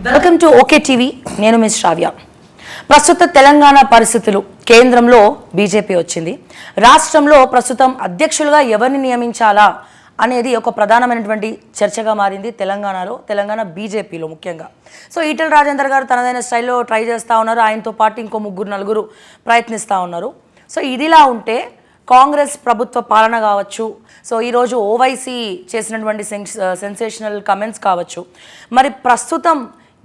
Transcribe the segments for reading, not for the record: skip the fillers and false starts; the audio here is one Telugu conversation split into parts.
Welcome to okay TV. నేను మిస్ శ్రావ్య. ప్రస్తుత తెలంగాణ పరిస్థితులు, కేంద్రంలో బీజేపీ వచ్చింది, రాష్ట్రంలో ప్రస్తుతం అధ్యక్షులుగా ఎవరిని నియమించాలా అనేది ఒక ప్రధానమైనటువంటి చర్చగా మారింది తెలంగాణ బీజేపీలో ముఖ్యంగా. సో ఈటెల రాజేందర్ గారు తనదైన స్టైల్లో ట్రై చేస్తూ ఉన్నారు, ఆయనతో పాటు ఇంకో నలుగురు ప్రయత్నిస్తూ ఉన్నారు. సో ఇదిలా ఉంటే కాంగ్రెస్ ప్రభుత్వ పాలన కావచ్చు, సో ఈరోజు ఓవైసీ చేసినటువంటి సెన్సేషనల్ కమెంట్స్ కావచ్చు, మరి ప్రస్తుతం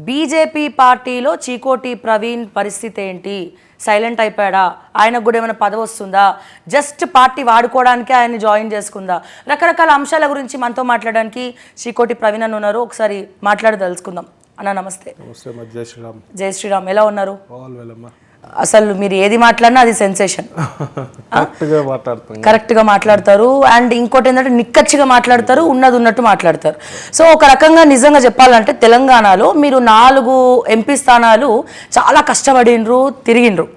బీజేపీ పార్టీలో చీకోటి ప్రవీణ్ పరిస్థితి ఏంటి? సైలెంట్ అయిపోయాడా? ఆయనకు కూడా ఏమైనా పదవి వస్తుందా? జస్ట్ పార్టీ వాడుకోవడానికి ఆయన జాయిన్ చేసుకుందా? రకరకాల అంశాల గురించి మనతో మాట్లాడడానికి చీకోటి ప్రవీణ్ అని ఉన్నారు. ఒకసారి మాట్లాడి తెలుసుకుందాం. అన్న నమస్తే. జై శ్రీరామ్. ఎలా ఉన్నారు? అసలు మీరు ఏది మాట్లాడినా అది సెన్సేషన్. కరెక్ట్గా మాట్లాడతారు. అండ్ ఇంకోటి ఏంటంటే నిక్కచ్చిగా మాట్లాడతారు, ఉన్నట్టు మాట్లాడతారు. సో ఒక రకంగా నిజంగా చెప్పాలంటే తెలంగాణలో మీరు 4 ఎంపీ స్థానాలు చాలా కష్టపడినరు, తిరిగిండ్రు.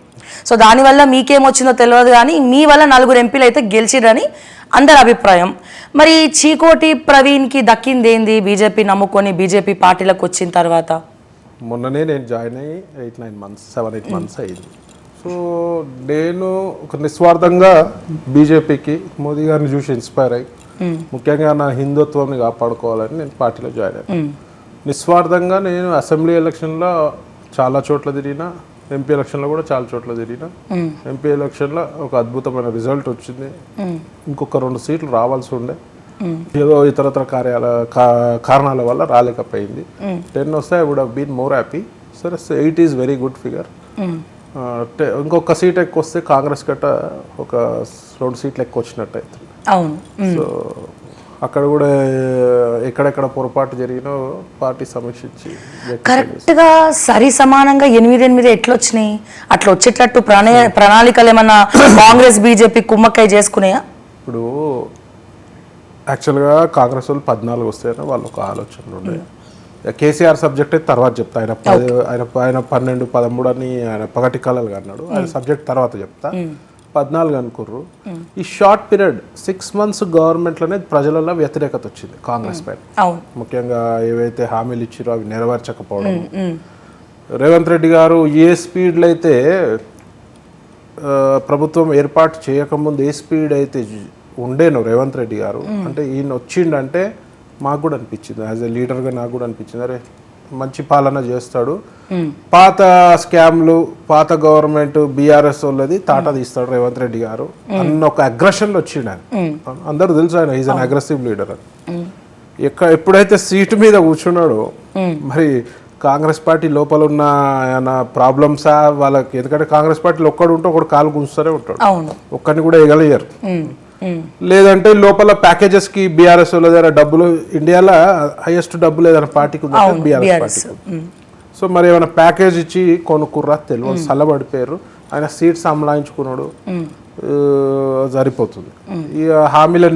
సో దానివల్ల మీకేమొచ్చిందో తెలియదు, కానీ మీ వల్ల 4 ఎంపీలు అయితే గెలిచిరని అందరి అభిప్రాయం. మరి చీకోటి ప్రవీణ్కి దక్కిందేంది? బీజేపీ నమ్ముకొని బీజేపీ పార్టీలకు వచ్చిన తర్వాత మొన్ననే నేను జాయిన్ అయ్యి 7-8 మంత్స్ అయింది. సో నేను ఒక నిస్వార్థంగా బీజేపీకి, మోదీ గారిని చూసి ఇన్స్పైర్ అయ్యి, ముఖ్యంగా నా హిందుత్వాన్ని కాపాడుకోవాలని నేను పార్టీలో జాయిన్ అయ్యాను. నిస్వార్థంగా నేను అసెంబ్లీ ఎలక్షన్లో చాలా చోట్ల తిరిగిన, ఎంపీ ఎలక్షన్లో కూడా చాలా చోట్ల తిరిగిన. ఎంపీ ఎలక్షన్లో ఒక అద్భుతమైన రిజల్ట్ వచ్చింది. ఇంకొక 2 సీట్లు రావాల్సి ఉండే, ఏదో ఇతరత్ర కారణాల వల్ల రాలేకపోయింది. 10 వస్తే I would have been more happy. సరే, 8 ఈజ్ వెరీ గుడ్ ఫిగర్. ఇంకొక సీట్ ఎక్కువ వస్తే కాంగ్రెస్ గట్ట ఒక 2 సీట్లు ఎక్కువ వచ్చినట్టు అవుతుంది. సో అక్కడ కూడా ఎక్కడెక్కడ పొరపాటు జరిగినో పార్టీ సమీక్షించి కరెక్ట్గా సరి సమానంగా 8 ఎట్లా వచ్చినాయి? అట్లా వచ్చేటట్టు ప్రణాళికలు ఏమన్నా కాంగ్రెస్ బీజేపీ కుమ్మక్కై చేసుకున్నాయా? ఇప్పుడు యాక్చువల్గా కాంగ్రెస్ వాళ్ళు 14 వస్తాయని వాళ్ళు ఒక ఆలోచనలు ఉండే. కేసీఆర్ సబ్జెక్ట్ అయితే తర్వాత చెప్తా. ఆయన 12, 13 అని ఆయన పగటి కళలు అన్నాడు. ఆయన సబ్జెక్ట్ తర్వాత చెప్తా. 14 అనుకుర్రు. ఈ షార్ట్ పీరియడ్ 6 మంత్స్ గవర్నమెంట్లోనే ప్రజలలో వ్యతిరేకత వచ్చింది కాంగ్రెస్ పైన. ముఖ్యంగా ఏవైతే హామీలు ఇచ్చారో అవి నెరవేర్చకపోవడం. రేవంత్ రెడ్డి గారు ఏ స్పీడ్లో అయితే ప్రభుత్వం ఏర్పాటు చేయకముందు ఏ స్పీడ్ అయితే ఉండేను రేవంత్ రెడ్డి గారు, అంటే ఈయన వచ్చిండంటే మాకు కూడా అనిపించింది, యాజ్ ఎ లీడర్గా నాకు కూడా అనిపించింది, అరే మంచి పాలన చేస్తాడు, పాత స్కామ్లు, పాత గవర్నమెంట్ బీఆర్ఎస్ వాళ్ళది తాట తీస్తాడు రేవంత్ రెడ్డి గారు అన్న ఒక అగ్రెషన్లో వచ్చిండు ఆయన. అందరూ తెలుసు ఆయన ఈజ్ అన్ అగ్రెసివ్ లీడర్ అని. ఎప్పుడైతే సీటు మీద కూర్చున్నాడో మరి కాంగ్రెస్ పార్టీ లోపల ఉన్న ఏమైనా ప్రాబ్లమ్సా వాళ్ళకి? ఎందుకంటే కాంగ్రెస్ పార్టీలో ఒక్కడు ఉంటే ఒకడు కాలు గుంజుతూనే ఉంటాడు, ఒక్కడిని కూడా ఎగలేయరు. లేదంటే లోపల ప్యాకేజెస్ కి బీఆర్ఎస్ వాళ్ళ దగ్గర డబ్బులు, ఇండియాలో హైయెస్ట్ డబ్బులు ఏదైనా పార్టీకి ఉంది బీఆర్ఎస్ పార్టీకి. సో మరి ఏమైనా ప్యాకేజ్ ఇచ్చి కొనుక్కుర్రా తెలియదు, చల్లబడిపోయారు. ఆయన సీట్స్ అమలాయించుకున్నాడు, సరిపోతుంది. ఈ హామీలు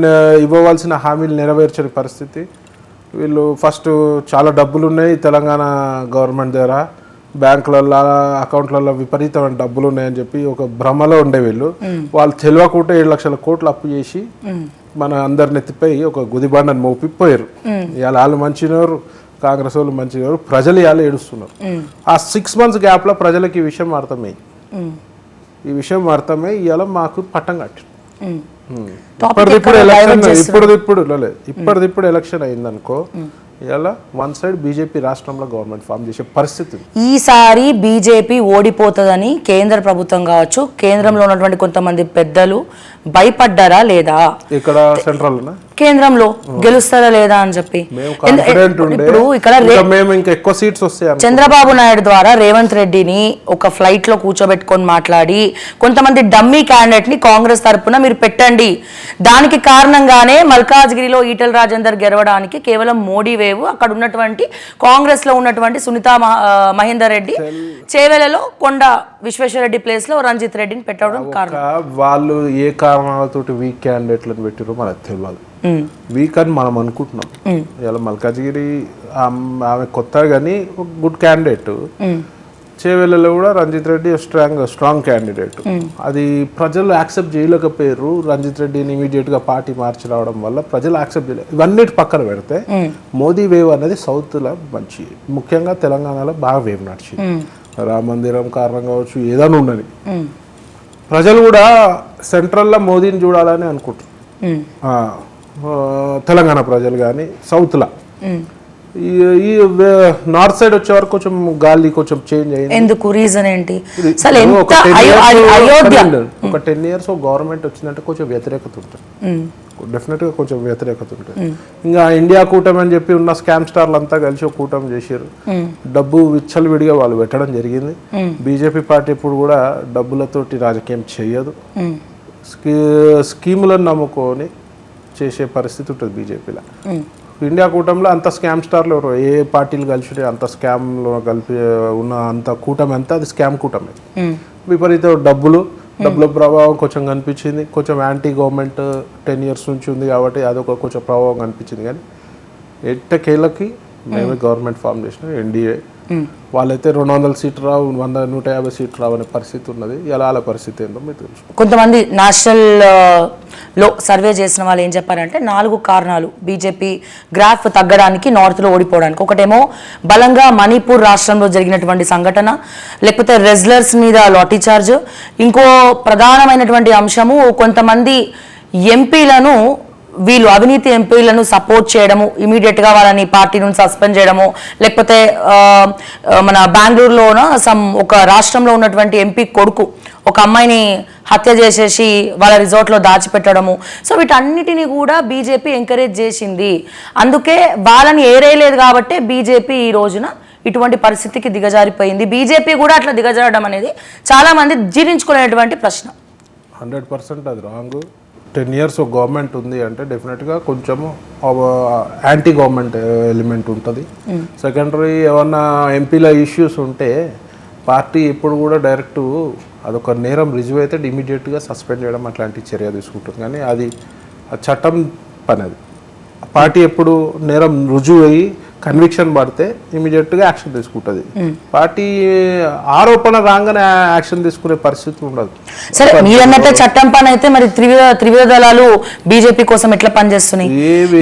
ఇవ్వవలసిన హామీలు నెరవేర్చని పరిస్థితి. వీళ్ళు ఫస్ట్ చాలా డబ్బులు ఉన్నాయి తెలంగాణ గవర్నమెంట్ దగ్గర, బ్యాంకులలో అకౌంట్లలో విపరీతమైన డబ్బులు ఉన్నాయని చెప్పి ఒక భ్రమలో ఉండే వీళ్ళు. వాళ్ళు తెలియకుండా 7 లక్షల కోట్లు అప్పు చేసి మన అందరిని ఎత్తిపోయి ఒక గుదిబండని మోపిపోయారు. ఇవాళ వాళ్ళు మంచినవారు, కాంగ్రెస్ వాళ్ళు మంచినవారు, ప్రజలు ఇవాళ ఏడుస్తున్నారు. ఆ 6 మంత్స్ గ్యాప్లో ప్రజలకు ఈ విషయం అర్థమై ఇవాళ మాకు పట్టం కట్టి ఇప్పటిదిప్పుడు ఎలక్షన్ అయిందనుకో, ఇలా వన్ సైడ్ బీజేపీ రాష్ట్రంలో గవర్నమెంట్ ఫామ్ చేసే పరిస్థితి. ఈసారి బీజేపీ ఓడిపోతుందని కేంద్ర ప్రభుత్వం కావచ్చు, కేంద్రంలో ఉన్నటువంటి కొంతమంది పెద్దలు భయపడ్డారా లేదా? ఇక్కడ సెంట్రల్ కేంద్రంలో గెలుస్తారా లేదా అని చెప్పి. ఇప్పుడు ఇక్కడ చంద్రబాబు నాయుడు ద్వారా రేవంత్ రెడ్డిని ఒక ఫ్లైట్ లో కూర్చోబెట్టుకొని మాట్లాడి కొంతమంది డమ్మీ క్యాండిడేట్ ని కాంగ్రెస్ తరఫున మీరు పెట్టండి, దానికి కారణంగానే మల్కాజ్గిరిలో ఈటెల రాజేందర్ గెలవడానికి కేవలం మోడీ వేవ్, అక్కడ ఉన్నటువంటి కాంగ్రెస్ లో ఉన్నటువంటి సునీతా మహేందర్ రెడ్డి, చేవెలలో కొండ విశ్వేశ్వరరెడ్డి ప్లేస్ లో రంజిత్ రెడ్డిని పెట్టడం కారణం. వాళ్ళు ఏ కారణాలతోటి వీక్ క్యాండిడేట్లను పెట్టారో మనకు తెలియదు. వీక్ అని మనం అనుకుంటున్నాం. ఇలా మల్కాజ్గిరి ఆమె కొత్త కానీ గుడ్ క్యాండిడేట్. చేవెళ్ళలో కూడా రంజిత్ రెడ్డి స్ట్రాంగ్ క్యాండిడేట్. అది ప్రజలు యాక్సెప్ట్ చేయలేకపోయారు. రంజిత్ రెడ్డిని ఇమీడియట్గా పార్టీ మార్చి రావడం వల్ల ప్రజలు యాక్సెప్ట్ చేయలేదు. ఇవన్నిటి పక్కన పెడితే మోదీ వేవ్ అనేది సౌత్లో మంచి, ముఖ్యంగా తెలంగాణలో బాగా వేవ్ నడిచింది. రామ మందిరం కారణం కావచ్చు, ఏదైనా ఉన్నది. ప్రజలు కూడా సెంట్రల్లో మోదీని చూడాలని అనుకుంటారు. తెలంగాణ ప్రజలు కానీ సౌత్లో. ఈ నార్త్ సైడ్ వచ్చే వరకు కొంచెం గాలి కొంచెం చేంజ్ అయ్యింది. ఎందుకు? రీజన్ ఏంటి? ఒక 10 years గవర్నమెంట్ వచ్చిందంటే కొంచెం వ్యతిరేకత ఉంటుంది, డెఫినెట్గా కొంచెం వ్యతిరేకత ఉంటుంది. ఇంకా ఇండియా కూటమి అని చెప్పి ఉన్న స్కామ్ స్టార్లు అంతా కలిసి ఒక కూటమి చేశారు. డబ్బు విచ్చలవిడిగా వాళ్ళు పెట్టడం జరిగింది. బీజేపీ పార్టీ ఇప్పుడు కూడా డబ్బులతోటి రాజకీయం చేయదు, స్కీములను నమ్ముకొని చేసే పరిస్థితి ఉంటుంది బీజేపీలో. ఇండియా కూటమిలో అంత స్కామ్ స్టార్లు ఎవరు, ఏ పార్టీలు కలిసి అంత స్కామ్లో కలిపి ఉన్న అంత కూటమి అంతా అది స్కామ్ కూటమి. విపరీత డబ్బుల ప్రభావం కొంచెం కనిపించింది. కొంచెం యాంటీ గవర్నమెంట్ 10 years నుంచి ఉంది కాబట్టి అదొక కొంచెం ప్రభావం కనిపించింది. కానీ ఎట్టకేళ్ళకి మేమే గవర్నమెంట్ ఫామ్ చేసినాం, ఎన్డీఏ. వాళ్ళైతే 200 సీట్లు రావు, 100-150 సీట్లు రావు అనే పరిస్థితి ఉన్నది. ఎలా అలా పరిస్థితి ఏందో మీకు తెలుసు. కొంతమంది నేషనల్ లో సర్వే చేసిన వాళ్ళు ఏం చెప్పారంటే 4 కారణాలు బీజేపీ గ్రాఫ్ తగ్గడానికి, నార్త్లో ఓడిపోవడానికి. ఒకటేమో బలంగా మణిపూర్ రాష్ట్రంలో జరిగినటువంటి సంఘటన, లేకపోతే రెజ్లర్స్ మీద లాఠీ చార్జ్. ఇంకో ప్రధానమైనటువంటి అంశము కొంతమంది ఎంపీలను, వీళ్ళు అవినీతి ఎంపీలను సపోర్ట్ చేయడము, ఇమీడియట్గా వాళ్ళని పార్టీ నుంచి సస్పెండ్ చేయడము, లేకపోతే మన బెంగళూరులోన ఒక రాష్ట్రంలో ఉన్నటువంటి ఎంపీ కొడుకు ఒక అమ్మాయిని హత్య చేసేసి వాళ్ళ రిజార్ట్లో దాచిపెట్టడము. సో వీటన్నిటిని కూడా బీజేపీ ఎంకరేజ్ చేసింది. అందుకే వాళ్ళని ఏరేయలేదు కాబట్టి బీజేపీ ఈ రోజున ఇటువంటి పరిస్థితికి దిగజారిపోయింది. బీజేపీ కూడా అట్లా దిగజారడం అనేది చాలామంది జీర్ణించుకునేటువంటి ప్రశ్న. 100% అది రాంగ్. 10 years గవర్నమెంట్ ఉంది అంటే డెఫినెట్గా కొంచెము యాంటీ గవర్నమెంట్ ఎలిమెంట్ ఉంటుంది. సెకండరీ ఏమన్నా ఎంపీల ఇష్యూస్ ఉంటే పార్టీ ఎప్పుడు కూడా డైరెక్ట్ అదొక నేరం రుజువు అయితే ఇమీడియట్గా సస్పెండ్ చేయడం అట్లాంటి చర్య తీసుకుంటుంది. కానీ అది చట్టం పని. అది పార్టీ ఎప్పుడు నేరం రుజువు అయ్యి కన్విక్షన్ పడితే ఇమీడియట్గా యాక్షన్ తీసుకుంటుంది. పార్టీ ఆరోపణ రాగానే యాక్షన్ తీసుకునే పరిస్థితి ఉండదు. సరే, మీరన్నట్టే చట్టం పని అయితే మరి త్రివిధ దళాలు బీజేపీ కోసం ఎట్లా పనిచేస్తున్నాయి?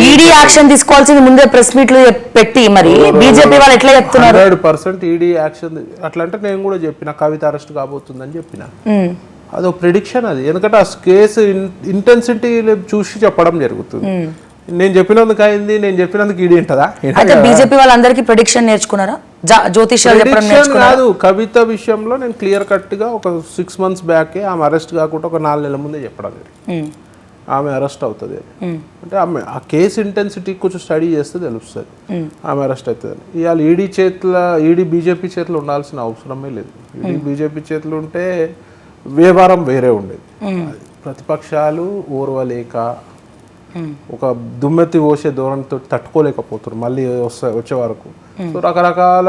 ఈడీ యాక్షన్ తీసుకోవాల్సింది ముందే ప్రెస్ మీట్లు పెట్టి మరి బీజేపీ వాళ్ళు ఎట్లా చెప్తున్నారు? 100% ఈడీ యాక్షన్. అట్లా అంటే నేను కూడా చెప్పిన కవిత అరెస్ట్ కాబోతుందని చెప్పిన, అదో ప్రిడిక్షన్. అది ఎందుకంటే ఆ కేసు ఇంటెన్సిటీ చూసి చెప్పడం జరుగుతుంది. నేను చెప్పినందుకు అయింది, నేను చెప్పినందుకు ఈడీ ఉంటుందా? అయితే బీజేపీ వాళ్ళందరికీ ప్రిడిక్షన్ నేర్చుకున్నారా? జ్యోతిష్యాలు చెప్పడం కాదు. కవిత విషయంలో నేను క్లియర్ కట్గా ఒక 6 months బ్యాక్ ఆమె అరెస్ట్ కాకుండా ఒక 4 నెలల ముందే చెప్పడం జరిగింది. ఆమె అరెస్ట్ అవుతుంది అంటే ఆమె ఆ కేసు ఇంటెన్సిటీ కొంచెం స్టడీ చేస్తే తెలుస్తుంది ఆమె అరెస్ట్ అవుతుంది. ఇవాళ ఈడీ బీజేపీ చేతిలో ఉండాల్సిన అవసరమే లేదు. ఈడీ బీజేపీ చేతిలో ఉంటే వ్యవహారం వేరే ఉండేది. ప్రతిపక్షాలు ఓర్వలేక ఒక దుమ్మెత్తి పోసే ధోరణితో తట్టుకోలేకపోతారు మళ్ళీ వచ్చే వరకు. సో రకరకాల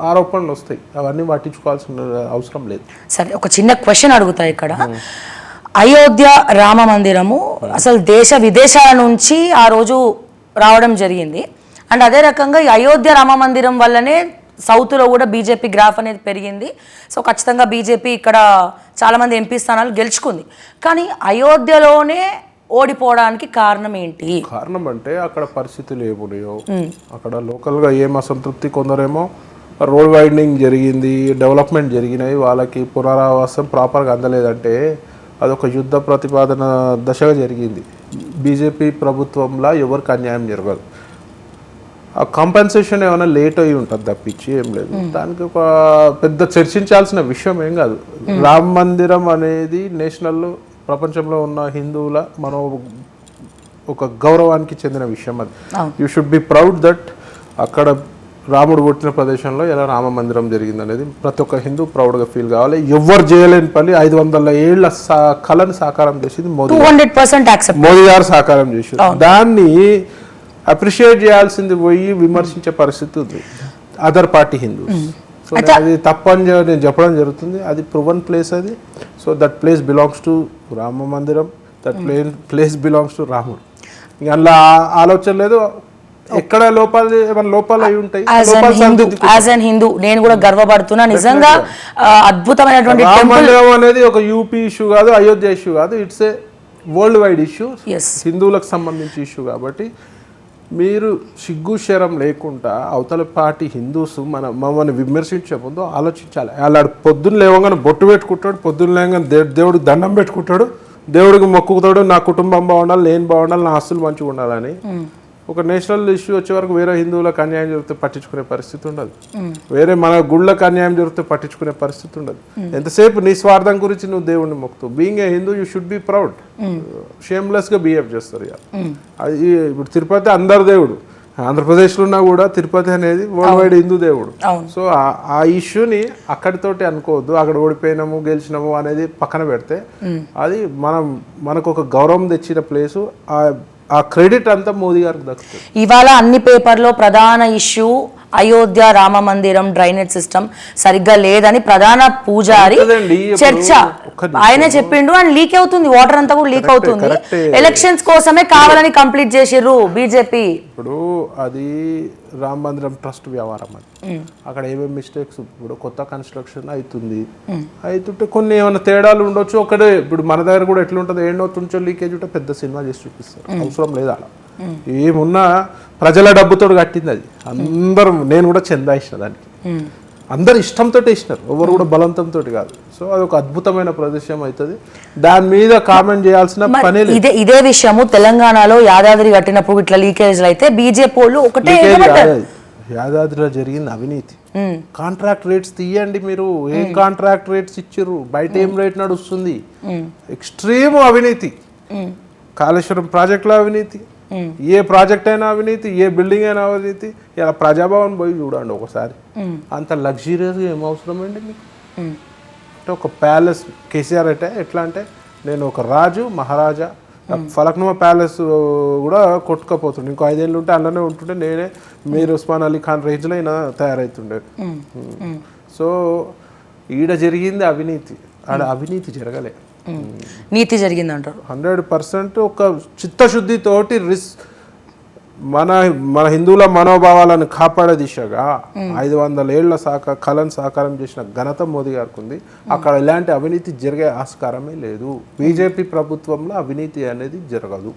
ఆరోపణలు వస్తాయి, అవన్నీ పట్టించుకోవాల్సిన అవసరం లేదు. సరే, ఒక చిన్న క్వశ్చన్ అడుగుతా ఇక్కడ. అయోధ్య రామ మందిరము అసలు దేశ విదేశాల నుంచి ఆ రోజు రావడం జరిగింది. అండ్ అదే రకంగా ఈ అయోధ్య రామ మందిరం వల్లనే సౌత్లో కూడా బీజేపీ గ్రాఫ్ అనేది పెరిగింది. సో ఖచ్చితంగా బీజేపీ ఇక్కడ చాలామంది ఎంపీ స్థానాలు గెలుచుకుంది. కానీ అయోధ్యలోనే ఓడిపోవడానికి కారణం ఏంటి? కారణం అంటే అక్కడ పరిస్థితులు ఏమున్నాయో, అక్కడ లోకల్గా ఏం అసంతృప్తి, కొందరేమో రోడ్ వైడనింగ్ జరిగింది, డెవలప్మెంట్ జరిగినాయి, వాళ్ళకి పునరావాసం ప్రాపర్గా అందలేదంటే అదొక యుద్ధ ప్రతిపాదన దశగా జరిగింది. బీజేపీ ప్రభుత్వంలో ఎవరికి అన్యాయం జరగదు. ఆ కాంపెన్సేషన్ ఏమైనా లేట్ అయ్యి ఉంటుంది తప్పించి ఏం లేదు. దానికి ఒక పెద్ద చర్చించాల్సిన విషయం ఏం కాదు. రామ మందిరం అనేది నేషనల్, ప్రపంచంలో ఉన్న హిందువుల ఒక గౌరవానికి చెందిన విషయం. అది you should be proud that అక్కడ రాముడు పుట్టిన ప్రదేశంలో ఎలా రామ మందిరం జరిగింది అనేది ప్రతి ఒక్క హిందూ ప్రౌడ్గా ఫీల్ కావాలి. ఎవరు చేయలేని పని 500 ఏళ్ల కళను సాకారం చేసింది మోదీ గారు సాకారం చేసింది. దాన్ని అప్రిషియేట్ చేయాల్సింది పోయి విమర్శించే పరిస్థితి ఉంది అదర్ పార్టీ హిందూస్. సో అది తప్పని నేను చెప్పడం జరుగుతుంది. అది ప్రూవన్ ప్లేస్ అది. So that place belongs to Rama మందిరం, దట్ ప్లేస్ బిలాంగ్స్ టు రాముడు. ఇంకా అందులో ఆలోచన లేదు, ఎక్కడ లోపాలు ఏమైనా లోపాలు అయి ఉంటాయి. యాజ్ అన్ హిందూ నేను కూడా గర్వపడుతున్నా నిజంగా. అద్భుతమైనటువంటి రామ మందిరం అనేది ఒక యూపీ ఇష్యూ కాదు, అయోధ్య ఇష్యూ కాదు, it's a world wide issue, హిందువులకు సంబంధించి ఇష్యూ. కాబట్టి మీరు సిగ్గు శరం లేకుండా అవతల పార్టీ హిందూస్ మమ్మల్ని విమర్శించే ముందు ఆలోచించాలి. అలా పొద్దున్న లేవగానే బొట్టు పెట్టుకుంటాడు, పొద్దున్న లేవగానే దేవుడికి దండం పెట్టుకుంటాడు, దేవుడికి మొక్కుతాడు, నా కుటుంబం బాగుండాలి, నేను బాగుండాలి, నా ఆస్తులు మంచిగా ఉండాలని. ఒక నేషనల్ ఇష్యూ వచ్చే వరకు వేరే హిందువులకు అన్యాయం జరిగితే పట్టించుకునే పరిస్థితి ఉండదు, వేరే మన గుళ్ళకు అన్యాయం జరిగితే పట్టించుకునే పరిస్థితి ఉండదు. ఎంతసేపు నీ స్వార్థం గురించి నువ్వు దేవుడిని మొక్కుతావు. Being a Hindu you should be proud. Shameless గా బిహేవ్ చేస్తారు. అది ఇప్పుడు తిరుపతి అందరు దేవుడు, ఆంధ్రప్రదేశ్లో ఉన్నా కూడా తిరుపతి అనేది వరల్డ్ వైడ్ హిందూ దేవుడు. సో ఆ ఇష్యూని అక్కడితోటి అనుకోవద్దు, అక్కడ ఓడిపోయినాము గెలిచినాము అనేది పక్కన పెడితే అది మనకు ఒక గౌరవం తెచ్చిన ప్లేసు. ఆ క్రెడిట్ అంతా మోదీ గారికి దక్కుతుంది. ఇవాళ అన్ని పేపర్లో ప్రధాన ఇష్యూ అయోధ్య రామ మందిరం డ్రైనేజ్ సిస్టమ్ సరిగ్గా లేదని ప్రధాన పూజారి చర్చ ఆయనే చెప్పిండు. అండ్ లీక్ అవుతుంది, వాటర్ అంతా కూడా లీక్ అవుతుంది. ఎలక్షన్స్ కోసమే కావాలని కంప్లీట్ చేసిర్రు బీజేపీ. ఇప్పుడు అది రామ మందిరం ట్రస్ట్ వ్యవహారం, అది అక్కడ ఏమేమి మిస్టేక్స్, ఇప్పుడు కొత్త కన్స్ట్రక్షన్ అవుతుంటే కొన్ని ఏమైనా తేడాలు ఉండొచ్చు. ఒకటే ఇప్పుడు మన దగ్గర కూడా ఎట్లుంటుంది, ఏడొస్తుంచో లీకేజ్ ఉంటే పెద్ద సినిమా చేసి చూపిస్తారు, అవసరం లేదు. అలా ఏమున్నా ప్రజల డబ్బుతో కట్టింది అది. అందరూ, నేను కూడా చందా ఇచ్చిన దానికి, అందరు ఇష్టంతో ఇచ్చినారు, ఎవరు కూడా బలవంతంతో కాదు. సో అది ఒక అద్భుతమైన ప్రదేశం అవుతుంది, దాని మీద కామెంట్ చేయాల్సిన పని లేదు. ఇదే విషయము తెలంగాణలో యాదాద్రి కట్టినప్పుడు ఇట్లా లీకేజ్లు అయితే బీజేపీ వాళ్ళు ఒకటే, యాదాద్రిలో జరిగింది అవినీతి. కాంట్రాక్ట్ రేట్స్ తీయండి మీరు, ఏం కాంట్రాక్ట్ రేట్స్ ఇచ్చిర్రు, బయట ఏం రేట్ నడుస్తుంది, ఎక్స్ట్రీమ్ అవినీతి. కాళేశ్వరం ప్రాజెక్టులో అవినీతి, ఏ ప్రాజెక్ట్ అయినా అవినీతి, ఏ బిల్డింగ్ అయినా అవినీతి. ఇలా ప్రజాభవన్ పోయి చూడండి ఒకసారి, అంత లగ్జరీస్గా ఏం అవసరం అండి మీకు. అంటే ఒక ప్యాలెస్ కేసీఆర్ అంటే ఎట్లా అంటే, నేను ఒక రాజు మహారాజా, ఫలక్నుమా ప్యాలెస్ కూడా కొట్టుకపోతుండే, ఇంకో 5 ఏళ్ళు ఉంటే అందులోనే ఉంటుంటే నేనే మీర్ ఉస్మాన్ అలీ ఖాన్ రేంజ్లో అయినా తయారవుతుండే. సో ఈడ జరిగింది అవినీతి, ఆడ అవినీతి జరగలే, నీతి జరిగింది అంటారు. 100% ఒక చిత్తశుద్ధితోటి మన హిందువుల మనోభావాలను కాపాడే దిశగా 500 ఏళ్ల కళను సాకారం చేసిన ఘనత మోదీ గారికి ఉంది. అక్కడ ఎలాంటి అవినీతి జరిగే ఆస్కారమే లేదు. బీజేపీ ప్రభుత్వంలో అవినీతి అనేది జరగదు.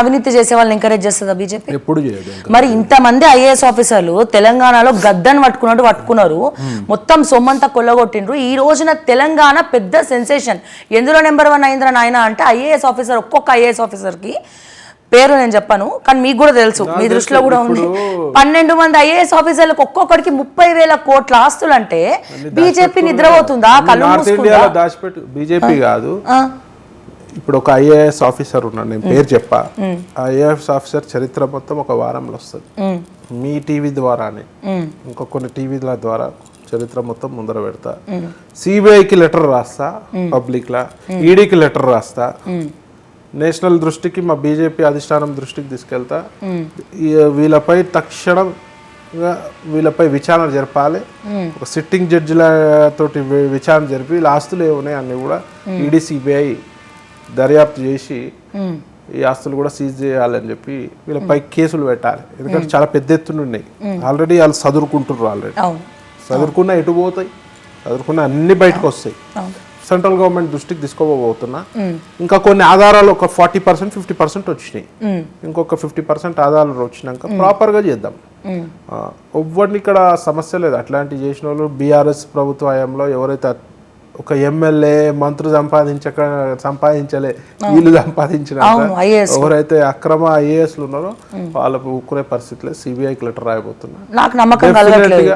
అవినీతి చేసే వాళ్ళని ఎంకరేజ్ చేస్తుందా బీజేపీ? ఎప్పుడు చేయదు. మరి ఇంతమంది ఐఏఎస్ ఆఫీసర్లు తెలంగాణలో గద్దను పట్టుకున్నారు, మొత్తం సొమ్మంతా కొల్లగొట్టిండ్రు. ఈ రోజున తెలంగాణ పెద్ద సెన్సేషన్. ఎందులో నెంబర్ 1 అయిందిరా నాయన అంటే ఐఏఎస్ ఆఫీసర్, ఒక్కొక్క ఐఏఎస్ ఆఫీసర్కి పేరు నేను చెప్పాను కానీ మీకు కూడా తెలుసు, మీ దృష్టిలో కూడా ఉంది. 12 మంది ఐఏఎస్ ఆఫీసర్లకు ఒక్కొక్కడికి 30,000 కోట్ల ఆస్తులు అంటే బీజేపీ నిద్రపోతుందా? కళ్ళు మూసుకుందా? బీజేపీ కాదు, ఇప్పుడు ఒక ఐఏఎస్ ఆఫీసర్ ఉన్నాడు, నేను పేరు చెప్పా. ఐఏఎస్ ఆఫీసర్ చరిత్ర మొత్తం ఒక వారంలో వస్తుంది. మీ టీవీ ద్వారానే, ఇంకో కొన్ని టీవీల ద్వారా చరిత్ర మొత్తం ముందర పెడతా. సిబిఐకి లెటర్ రాస్తా, పబ్లిక్ లా ఈడీకి లెటర్ రాస్తా, నేషనల్ దృష్టికి, మా బీజేపీ అధిష్టానం దృష్టికి తీసుకెళ్తా. వీళ్ళపై తక్షణంగా వీళ్ళపై విచారణ జరపాలి. ఒక సిట్టింగ్ జడ్జిలతోటి విచారణ జరిపి వీళ్ళ ఆస్తులు ఏమున్నాయి అన్నీ కూడా ఈడీ సిబిఐ దర్యాప్తు చేసి ఈ ఆస్తులు కూడా సీజ్ చేయాలని చెప్పి వీళ్ళపై కేసులు పెట్టాలి. ఎందుకంటే చాలా పెద్ద ఎత్తున ఉన్నాయి. ఆల్రెడీ వాళ్ళు చదువుకున్న ఎటు పోతాయి, చదువుకున్న అన్ని బయటకు వస్తాయి. సెంట్రల్ గవర్నమెంట్ దృష్టికి తీసుకోబోతున్నా. ఇంకా కొన్ని ఆధారాలు ఒక 40% 50% వచ్చినాయి, ఇంకొక 50% ఆధారాలు వచ్చినాక ప్రాపర్గా చేద్దాం. ఎవ్వరిని ఇక్కడ సమస్య లేదు. అట్లాంటివి చేసిన వాళ్ళు బీఆర్ఎస్ ప్రభుత్వ హయాంలో ఎవరైతే ఒక ఎమ్మెల్యే మంత్రులు సంపాదించలే, వీళ్ళు సంపాదించిన ఎవరైతే అక్రమ ఐఏఎస్లు ఉన్నారో వాళ్ళకు ఊరుకునే పరిస్థితి లేదు. సిబిఐకి లెటర్ రాయబోతున్నా. నాకు నమ్మకం కలగట్లేదు.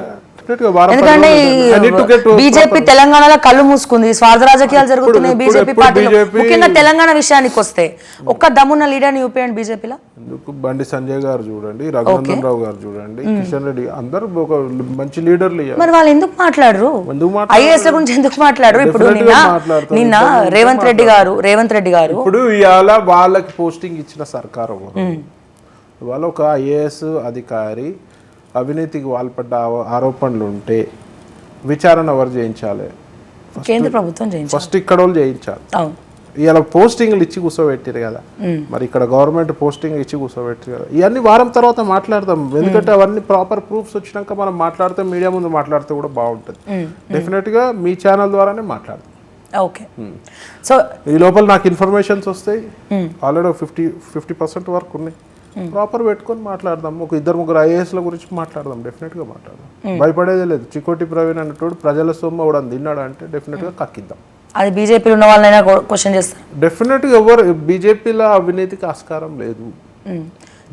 ఎందుకంటే బీజేపీ తెలంగాణలో కళ్ళు మూసుకుంది, స్వార్థ రాజకీయాలు జరుగుతున్నాయి బీజేపీ పార్టీలో. ముఖ్యంగా తెలంగాణ విషయానికి వస్తే ఒక్క దమ్మున్న లీడర్ని చూపించండి బీజేపీలో. బండి సంజయ్ గారు చూడండి, రఘునందన్ రావు గారు చూడండి, కిషన్ రెడ్డి, అందరూ ఒక మంచి లీడర్లు. మరి వాళ్ళు ఎందుకు మాట్లాడరు? ఐఏఎస్ గురించి ఎందుకు మాట్లాడరు? ఇప్పుడు నిన్న రేవంత్ రెడ్డి గారు ఇప్పుడు ఇవాళ వాళ్ళకి పోస్టింగ్ ఇచ్చిన సర్కారు, ఇవాళ ఒక ఐఏఎస్ అధికారి అవినీతికి పాల్పడ్డ ఆరోపణలు ఉంటే విచారణ ఎవరు చేయించాలి? కేంద్ర ప్రభుత్వం చేయించాలి. ఫస్ట్ ఇక్కడ వాళ్ళు చేయించాలి. ఇలా పోస్టింగ్లు ఇచ్చి కూర్చోబెట్టారు కదా, మరి ఇక్కడ గవర్నమెంట్ పోస్టింగ్ ఇచ్చి కూర్చోబెట్టారు కదా, ఇవన్నీ వారం తర్వాత మాట్లాడదాం. ఎందుకంటే అవన్నీ ప్రాపర్ ప్రూఫ్స్ వచ్చినాక మనం మాట్లాడితే మీడియా ముందు మాట్లాడితే కూడా బాగుంటుంది. డెఫినెట్గా మీ ఛానల్ ద్వారానే మాట్లాడదాం. ఓకే. సో ఈ లోపల నాకు ఇన్ఫర్మేషన్స్ వస్తాయి, ఆల్రెడీ 50% వరకు ఉన్నాయి. ప్రాపర్ పెట్టుకొని మాట్లాడదాం. ఒక 2-3 ఐఏఎస్ల గురించి మాట్లాడదాం, డెఫినెట్గా మాట్లాడదాం. భయపడేదే లేదు. చికోటి ప్రవీణ్ అన్నట్టు ప్రజల సొమ్ము కూడా తిన్నాడు అంటే డెఫినెట్గా కక్కిద్దాం. అది బీజేపీలో ఉన్న వాళ్ళైనా క్వశ్చన్ చేస్తారు. డెఫినెట్గా ఎవరు బీజేపీలో అవినీతికి ఆస్కారం లేదు,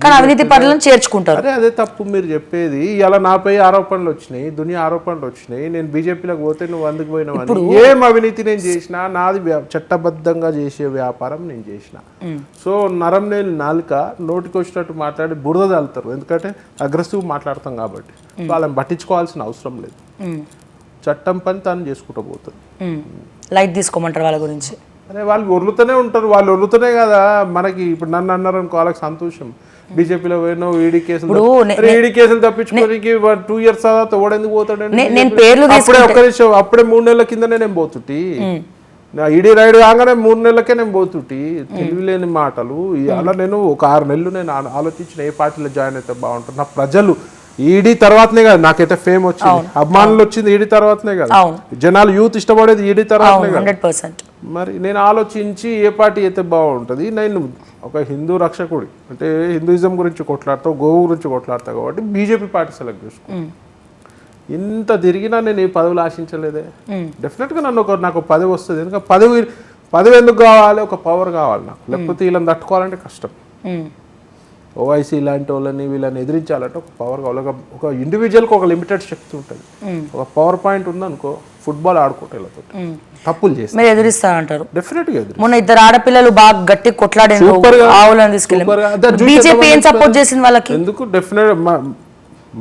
కానీ అవినీతి పరులను చేర్చుకుంటారు. అదే తప్పు మీరు చెప్పేది. ఇలా నాపై ఆరోపణలు వచ్చినాయి, దునియా ఆరోపణలు వచ్చినాయి, నేను బీజేపీలోకి పోతే నువ్వు అందుకు పోయినావు. ఏం అవినీతి నేను చేసినా, నాది చట్టబద్ధంగా చేసే వ్యాపారం నేను చేసిన. సో నరం నేను నాలుక నోటికి వచ్చినట్టు మాట్లాడి బురద తల్లుతారు, ఎందుకంటే అగ్రెసివ్ మాట్లాడతాం కాబట్టి. వాళ్ళని పట్టించుకోవాల్సిన అవసరం లేదు, చట్టం పని తాను చేసుకుంటూ పోతుంది. లైట్ తీసుకోమంటారు వాళ్ళ గురించి. అరే వాళ్ళు ఒర్లుతూనే ఉంటారు, వాళ్ళు ఒర్లుతూనే కదా మనకి. ఇప్పుడు నన్ను అన్నారు అనుకో, వాళ్ళకి సంతోషం. బీజేపీలో పోయినావు, ఈడీ కేసులు తప్పించుకోనికి 2 years తర్వాత ఓడెందుకు పోతాడండి? అప్పుడే 3 నెలల కిందనే నేను పోతుంటి. ఈడీ రైడ్ కాగానే 3 నెలలకే నేను పోతుంటి. తెలివిలేని మాటలు. అలా నేను ఒక 6 నెలలు నేను ఆలోచించిన ఏ పార్టీలో జాయిన్ అయితే బాగుంటుంది. నా ప్రజలు ఈడీ తర్వాతనే కదా నాకైతే ఫేమ్ వచ్చింది, అభిమానులు వచ్చింది ఈడీ తర్వాతనే కదా, జనాలు యూత్ ఇష్టపడేది ఈడీ తర్వాతనే కదా. 100%. మరి నేను ఆలోచించి ఏ పార్టీ అయితే బాగుంటుంది. నేను ఒక హిందూ రక్షకుడి అంటే హిందూయిజం గురించి కొట్లాడతావు, గోవు గురించి కొట్లాడతావు కాబట్టి బీజేపీ పార్టీ సెలెక్ట్ చేసుకో. ఇంత తిరిగినా నేను ఏ పదవులు ఆశించలేదే. డెఫినెట్గా నాకు పదవి వస్తుంది. ఎందుకంటే పదవి ఎందుకు కావాలి? ఒక పవర్ కావాలి నాకు, లేకపోతే వీళ్ళని తట్టుకోవాలంటే కష్టం. ఓవైసీ లాంటి వాళ్ళని వీళ్ళని ఎదిరించాలంటే ఒక పవర్ కావాలి. ఒక ఇండివిజువల్కి ఒక లిమిటెడ్ శక్తి ఉంటుంది. ఒక పవర్ పాయింట్ ఉందనుకో, ఫుట్బాల్ ఆడుకుంటే వీళ్ళతో తప్పులు చేసి మీరు ఎదురిస్తారంటారు. డెఫినెట్గా మొన్న 2 ఆడపిల్లలు బాగా గట్టి కొట్లాడారు, ఆవులను తీసుకెళ్ళి. బీజేపీ ఏం సపోర్ట్ చేసింది వాళ్ళకి? ఎందుకు? డెఫినెట్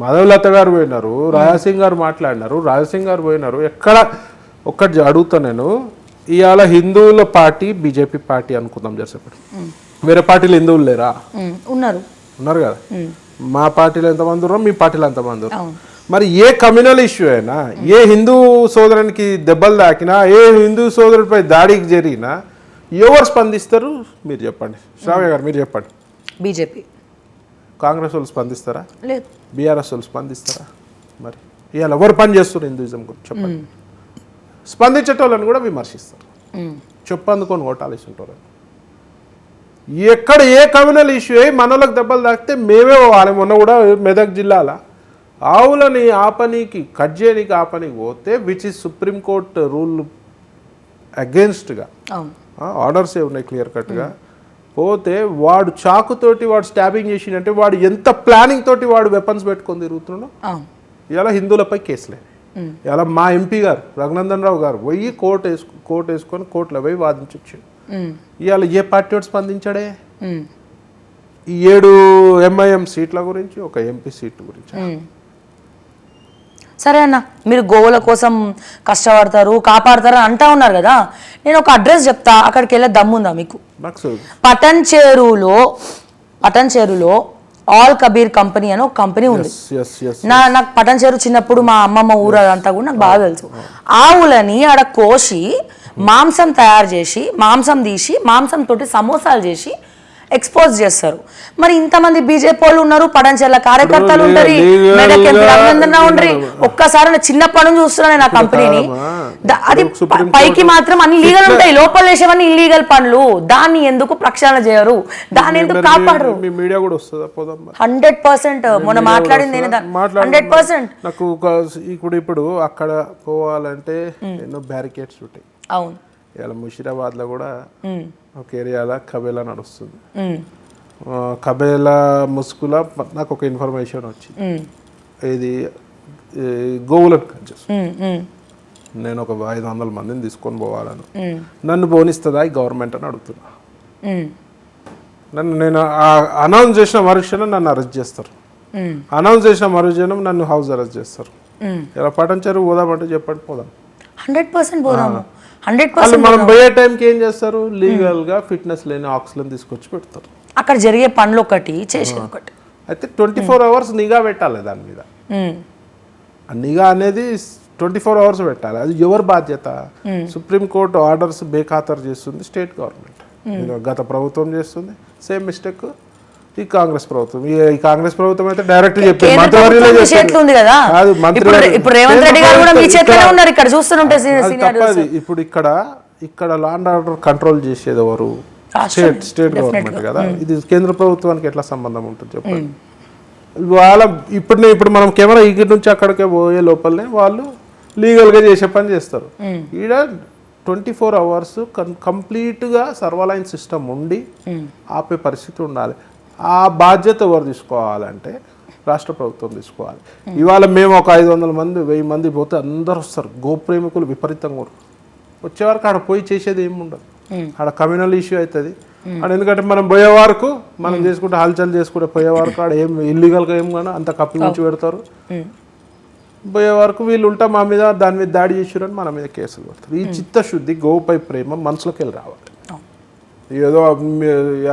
మాధవలత గారు పోయినారు, రాజాసింగ్ గారు మాట్లాడినారు, రాజాసింగ్ గారు పోయినారు. ఎక్కడ ఒక్కటి అడుగుతా నేను, ఇవాళ హిందువుల పార్టీ బీజేపీ పార్టీ అనుకుందాం చేసేపటి, వేరే పార్టీలు హిందువులు లేరా? ఉన్నారు కదా. మా పార్టీలో ఎంతమంది ఉన్నారు, మీ పార్టీలో ఎంతమంది ఉన్నారు? మరి ఏ కమ్యూనల్ ఇష్యూ అయినా, ఏ హిందూ సోదరునికి దెబ్బలు తాకినా, ఏ హిందూ సోదరుడిపై దాడికి జరిగినా ఎవరు స్పందిస్తారు? మీరు చెప్పండి. శ్రావ్య గారు మీరు చెప్పండి. బీజేపీ. కాంగ్రెస్ వాళ్ళు స్పందిస్తారా? లేదు. బీఆర్ఎస్ వాళ్ళు స్పందిస్తారా? మరి ఇవాళ ఎవరు పని చేస్తారు హిందూయిజం గురించి చెప్పండి. స్పందించేటోళ్ళని కూడా విమర్శిస్తారు, చెప్పందుకొని కొట్టాల్సింటారు. ఎక్కడ ఏ కమ్యూనల్ ఇష్యూ అయ్యి మనోళ్ళకి దెబ్బలు తాకితే మేమే పోవాలి. మొన్న కూడా మెదక్ జిల్లాలో ఆవులని ఆపనీకి కట్ చేయనీకి ఆపనీకి పోతే, విచ్ ఇస్ సుప్రీంకోర్టు రూల్ అగేన్స్ట్గా ఆర్డర్సే ఉన్నాయి క్లియర్ కట్గా. పోతే వాడు చాకుతోటి వాడు స్టాబింగ్ చేసిండంటే వాడు ఎంత ప్లానింగ్ తోటి వాడు వెపన్స్ పెట్టుకొని తిరుగుతున్నాడు. ఇలా హిందువులపై కేసులే. ఇలా మా ఎంపీ గారు రఘునందన్ రావు గారు పోయి కోర్టు వేసుకొని కోర్టులో పోయి వాదించొచ్చాడు. ఇవాళ ఏ పార్టీ వాడు స్పందించాడే? ఈ 7 MIM సీట్ల గురించి, ఒక ఎంపీ సీట్ గురించి. సరే అన్న, మీరు గోవుల కోసం కష్టపడతారు, కాపాడతారు అని అంటా ఉన్నారు కదా. నేను ఒక అడ్రస్ చెప్తా, అక్కడికి వెళ్ళే దమ్ముందా మీకు? పటన్ చెరులో ఆల్ కబీర్ కంపెనీ అని ఒక కంపెనీ ఉంది. నాకు పటన్ చెరు చిన్నప్పుడు మా అమ్మమ్మ ఊరు అదంతా కూడా నాకు బాగా తెలుసు. ఆవులని ఆడ కోసి మాంసం తయారు చేసి, మాంసం తీసి, మాంసం తోటి సమోసాలు చేసి ఎక్స్పోజ్ చేస్తారు. మరి ఇంతమంది బీజేపీ వాళ్ళు ఉన్నారు, పడంచెర్ల కార్యకర్తలు ఉంటారు, మెదక్ ఎంపీ రఘునందన్ ఉంటారు. ఒక్కసారి చిన్నప్పటి నుంచి చూస్తున్నా నేను ఆ కంపెనీని. అది పైకి మాత్రం అన్ని లీగల్ ఉంటాయి, లోపల చేసేవన్నీ ఇల్లీగల్ పనులు. దాన్ని ఎందుకు ప్రక్షాళన చేయరు? దాన్ని ఎందుకు కాపాడరు? 100% మొన్న మాట్లాడింది 100%. నాకు ఇప్పుడు అక్కడ పోవాలంటే ఎన్నో బ్యారికేడ్స్ ఉంటాయి. అవును. ఇలా ముషిరాబాద్లో కూడా ఒక ఏరియాలో కబేలా నడుస్తుంది. కబేలా ముసుగులా నాకు ఒక ఇన్ఫర్మేషన్ వచ్చింది, ఇది గోవులను కట్ చేస్తుంది. నేను ఒక 500 మందిని తీసుకొని పోవాలను, నన్ను పోనిస్తుందా ఈ గవర్నమెంట్ అని అడుగుతున్నా. నేను అనౌన్స్ చేసిన మరుక్షణం నన్ను అరెస్ట్ చేస్తారు, అనౌన్స్ చేసిన మరుక్షణం నన్ను హౌస్ అరెస్ట్ చేస్తారు. ఇలా పటంచారు పోదామంటే చెప్పండి, పోదాం. 100% పోదాము. మనం పోయే టైంకి ఏం చేస్తారు? లీగల్ గా ఫిట్నెస్ లేని ఆక్సిజన్ తీసుకొచ్చి పెడతారు. అక్కడ జరిగే పనులు ఒకటి, చేసేది ఒకటి. అయితే 24 hours నిఘా పెట్టాలి దాని మీద. ఆ నిఘా అనేది 24 hours పెట్టాలి. అది ఎవరి బాధ్యత? సుప్రీంకోర్టు ఆర్డర్స్ బేఖాతరు చేస్తుంది స్టేట్ గవర్నమెంట్. గత ప్రభుత్వం చేస్తుంది. సేమ్ మిస్టేక్ ఈ కాంగ్రెస్ ప్రభుత్వం. ఈ కాంగ్రెస్ ప్రభుత్వం అయితే డైరెక్ట్ చెప్పి మంత్రివర్యులే తప్పది. ఇప్పుడు ఇక్కడ లా అండ్ ఆర్డర్ కంట్రోల్ చేసేది ఎవరు? స్టేట్ గవర్నమెంట్ కదా. ఇది కేంద్ర ప్రభుత్వానికి ఎట్లా సంబంధం ఉంటుంది చెప్పండి. వాళ్ళ ఇప్పుడు మనం కెమెరా ఇక్కడ నుంచి అక్కడికే పోయే లోపలనే వాళ్ళు లీగల్గా చేసే పని చేస్తారు. ఈడ 24 hours కంప్లీట్గా సర్వలైన్ సిస్టమ్ ఉండి ఆపే పరిస్థితి ఉండాలి. ఆ బాధ్యత ఎవరు తీసుకోవాలంటే రాష్ట్ర ప్రభుత్వం తీసుకోవాలి. ఇవాళ మేము ఒక 500 మంది 1000 మంది పోతే అందరు వస్తారు. గోప్రేమికులు విపరీతంగా వచ్చేవారికి ఆడ పోయి చేసేది ఏమి ఉండదు. ఆడ కమ్యూనల్ ఇష్యూ అవుతుంది. అండ్ ఎందుకంటే మనం పోయే వరకు మనం చేసుకుంటే హల్చల్ చేసుకుంటే పోయే వరకు ఆడ ఏం ఇల్లీగల్గా ఏం కానీ అంత కప్పి ఉంచి పెడతారు. పోయే వరకు వీళ్ళు ఉంటా మా మీద దాని మీద దాడి చేసారని మన మీద కేసులు పెడతారు. ఈ చిత్తశుద్ధి గోపై ప్రేమ మనసులోకి వెళ్ళి రావాలి. ఏదో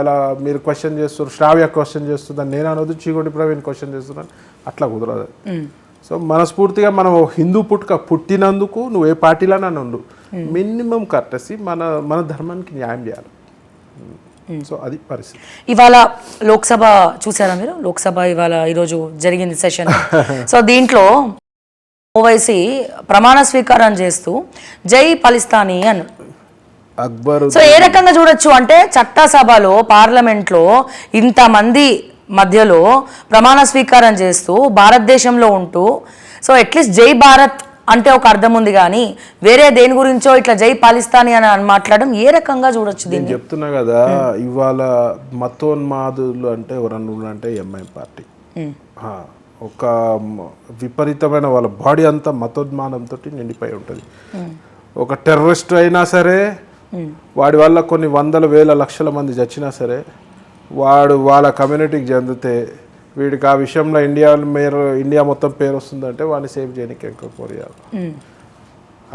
ఇలా మీరు క్వశ్చన్ చేస్తారు, శ్రావ్య క్వశ్చన్ చేస్తుందని నేను అనొద్దు, చీకొండి ప్రవీణ్ క్వశ్చన్ చేస్తున్నాను, అట్లా కుదరదు. సో మనస్ఫూర్తిగా మనం హిందూ పుట్టినందుకు నువ్వు ఏ పార్టీలోనే ఉండు, మినిమం కర్టసీ మన ధర్మానికి న్యాయం చేయాలి. సో అది పరిస్థితి. ఇవాళ లోక్సభ చూసారా మీరు? లోక్సభ ఇవాళ ఈరోజు జరిగింది సెషన్. సో దీంట్లో ఓవైసీ ప్రమాణ స్వీకారం చేస్తూ జై పాలిస్తానీ అని అక్బర్. సో ఏ రకంగా చూడొచ్చు అంటే చట్టసభలో పార్లమెంట్లో ఇంతమంది మధ్యలో ప్రమాణ స్వీకారం చేస్తూ భారతదేశంలో ఉంటూ సో అట్లీస్ట్ జై భారత్ అంటే ఒక అర్థం ఉంది కానీ వేరే దేని గురించో ఇట్లా జై పాలిస్తానీ అని మాట్లాడడం ఏ రకంగా చూడొచ్చు? నేను చెప్తున్నా కదా, ఇవాళ మతోన్మాదులు అంటే ఎవరన్నా అంటే ఎంఐఎం పార్టీ ఒక విపరీతమైన వాళ్ళ బాడీ అంతా మతోన్మాదంతో నిండిపోయి ఉంటుంది. ఒక టెర్రరిస్ట్ అయినా సరే, వాడి వల్ల కొన్ని వందల వేల లక్షల మంది చచ్చినా సరే, వాడు వాళ్ళ కమ్యూనిటీకి చెందితే వీడికి ఆ విషయంలో ఇండియా మొత్తం పేరు వస్తుందంటే వాడిని సేవ్ చేయడానికి ఎంకపోయారు.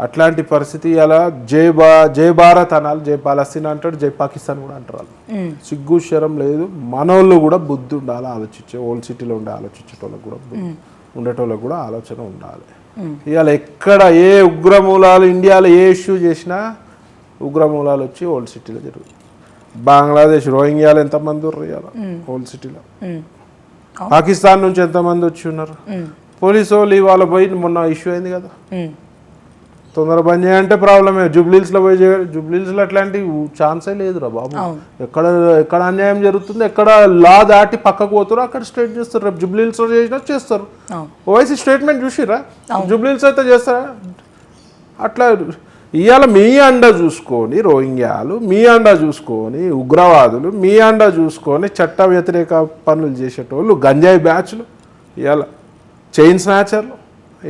అట్లాంటి పరిస్థితి అలా జై భారత్ అనాలి, జై పాలస్తీనా అంటాడు, జై పాకిస్తాన్ కూడా అంటారు. సిగ్గు శరం లేదు. మనోళ్ళు కూడా బుద్ధి ఉండాలి, ఆలోచించే ఓల్డ్ సిటీలో ఉండే ఆలోచించేటోళ్ళకి కూడా ఉండేటోళ్ళకి కూడా ఆలోచన ఉండాలి. ఇవాళ ఎక్కడ ఏ ఉగ్రమూలాలు ఇండియాలో ఏ ఇష్యూ చేసినా ఉగ్రమూలాలు వచ్చి ఓల్డ్ సిటీలో జరుగుతుంది. బంగ్లాదేశ్ రోహింగ్యాలు ఎంతమంది ఉన్నారు ఓల్డ్ సిటీలో, పాకిస్తాన్ నుంచి ఎంతమంది వచ్చి ఉన్నారు. పోలీసు వాళ్ళు ఇవాళ పోయి మొన్న ఇష్యూ అయింది కదా, తొందర బంద్ చేయాలంటే ప్రాబ్లమే. జూబ్లీహిల్స్లో పోయి జూబ్లీహిల్స్లో అట్లాంటి ఛాన్సే లేదురా బాబు. ఎక్కడ అన్యాయం జరుగుతుంది, ఎక్కడ లా దాటి పక్కకు పోతారో అక్కడ స్ట్రైట్ చేస్తారు. రేపు జూబ్లీహిల్స్లో చేసినా చేస్తారు. ఓవైసీ స్టేట్మెంట్ చూసిరా, జూబ్లీహిల్స్ అయితే చేస్తారా? అట్లా ఇవాళ మీ అండ చూసుకొని రోహింగ్యాలు, మీ అండ చూసుకొని ఉగ్రవాదులు, మీ అండ చూసుకొని చట్ట వ్యతిరేక పనులు చేసేటోళ్ళు, గంజాయి బ్యాచ్లు, ఇవాళ చైన్ స్నాచర్లు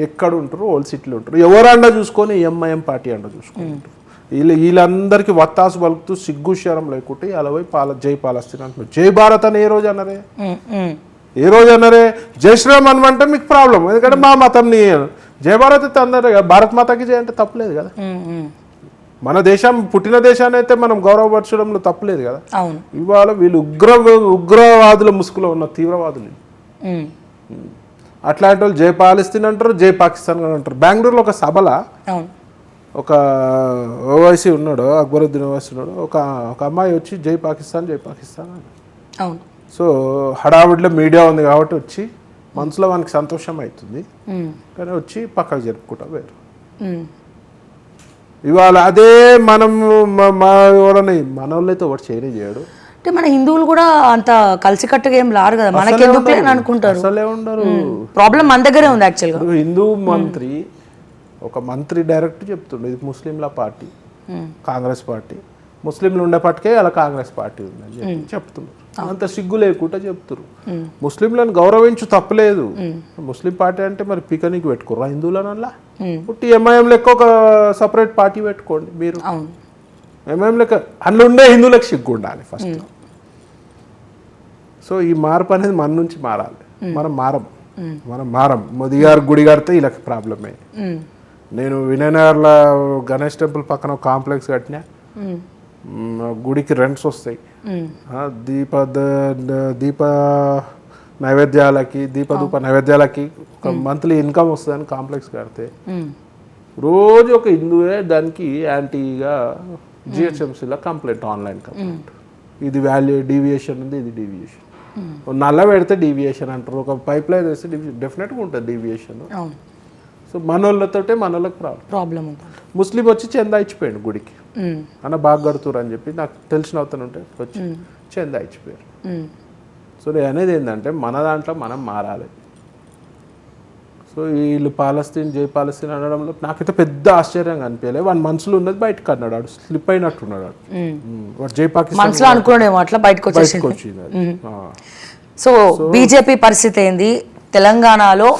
ఎక్కడ ఉంటారు? ఓల్డ్ సిటీలో ఉంటారు. ఎవరు అండ చూసుకొని ఎంఐఎం పార్టీ అండ చూసుకొని ఉంటారు. వీళ్ళందరికీ వత్తాసు పలుకుతూ సిగ్గు శరం లేకుంటే అలా పోయి జై పాలస్తీనా అంటున్నారు. జై భారత్ అని ఏ రోజు అన్నారే? జై శ్రీరామ్ అనమంటే మీకు ప్రాబ్లం. ఎందుకంటే మా మతంని జై భారత్ అయితే అందరూ భారత్ మాతకి జై అంటే తప్పలేదు కదా. మన దేశం పుట్టిన దేశాన్ని అయితే మనం గౌరవపరచడంలో తప్పలేదు కదా. ఇవాళ వీళ్ళు ఉగ్రవాదుల ముసుగులో ఉన్న తీవ్రవాదులు. అట్లాంటి వాళ్ళు జై పాలస్తీన్ అంటారు, జై పాకిస్తాన్ అని అంటారు. బెంగళూరులో ఒక సభల ఒక ఓవైసీ ఉన్నాడు, అక్బరుద్దీన్ ఓవైసీ ఉన్నాడు. ఒక అమ్మాయి వచ్చి జై పాకిస్తాన్ అని. సో హడావిడిలో మీడియా ఉంది కాబట్టి వచ్చి మనసులో వానికి సంతోషం అవుతుంది, కానీ వచ్చి పక్కకు జరుపుకుంటా వేరు. ఇవాళ అదే మనం మన వాళ్ళైతే ఒకటి చేయడు. అంటే మన హిందువులు కూడా అంత కలిసికట్టుగా ఏం లారు కదా, మనకి ఎందుకు అనుకుంటారు. అసలే ఉండరు. ప్రాబ్లం మన దగ్గరే ఉంది యాక్చువల్గా. హిందూ ఒక మంత్రి డైరెక్ట్ చెప్తుండే ఇది ముస్లింల పార్టీ, కాంగ్రెస్ పార్టీ. ముస్లింలు ఉండేపటికే అలా కాంగ్రెస్ పార్టీ ఉందని చెప్తున్నారు. అంత సిగ్గు లేకుండా చెప్తారు. ముస్లింలను గౌరవించు తప్పలేదు. ముస్లిం పార్టీ అంటే మరి పీకనికి పెట్టుకోరా హిందువులనల్లా. పుట్టి ఎంఐఎం లెక్క ఒక సపరేట్ పార్టీ పెట్టుకోండి మీరు. ఎంఐఎం లెక్క అందులో ఉండే హిందువులకు సిగ్గు ఉండాలి ఫస్ట్. సో ఈ మార్పు అనేది మన నుంచి మారాలి. మనం మారం. మోదీ గారు గుడి కడితే వీళ్ళకి ప్రాబ్లమే. నేను వినయనగర్లో గణేష్ టెంపుల్ పక్కన ఒక కాంప్లెక్స్ కట్టినా. గుడికి రెంట్స్ వస్తాయి, దీప నైవేద్యాలకి, దీపధూప నైవేద్యాలకి ఒక మంత్లీ ఇన్కమ్ వస్తుందని కాంప్లెక్స్ కడితే రోజు ఒక హిందువే దానికి యాంటీగా జిహెచ్ఎంసీలో కంప్లైంట్, ఆన్లైన్ కంప్లైంట్. ఇది డీవియేషన్ ఉంది, ఇది డీవియేషన్. నల్ల పెడితే డీవియేషన్ అంటారు, ఒక పైప్ లైన్ వేస్తే డెఫినెట్గా ఉంటుంది డీవియేషన్. సో మనోళ్ళతోటే మనోళ్ళకి ప్రాబ్లం ఉంటుంది. ముస్లిం వచ్చి చందా ఇచ్చిపోయాడు గుడికి, అన్న బాగా కడుతురు అని చెప్పి నాకు తెలిసిన అవుతాను ఉంటే వచ్చి చందా ఇచ్చిపోయారు. సో నేను అనేది ఏంటంటే మన దాంట్లో మనం మారాలి. సో వీళ్ళు పాలస్తీన్ జై పాలస్తీన్ అనడంలో నాకైతే పెద్ద ఆశ్చర్యంగా అనిపించలేదు. వాడి మనసులో ఉన్నది బయటకు అన్నాడు, వాడు స్లిప్ అయినట్టున్నాడు. వాడు జై పాకిస్తాన్ మనసులో అనుకున్నాడేమో అట్లా బయటకు వచ్చింది. సో బీజేపీ పరిస్థితి ఏంది తెలంగాణలో?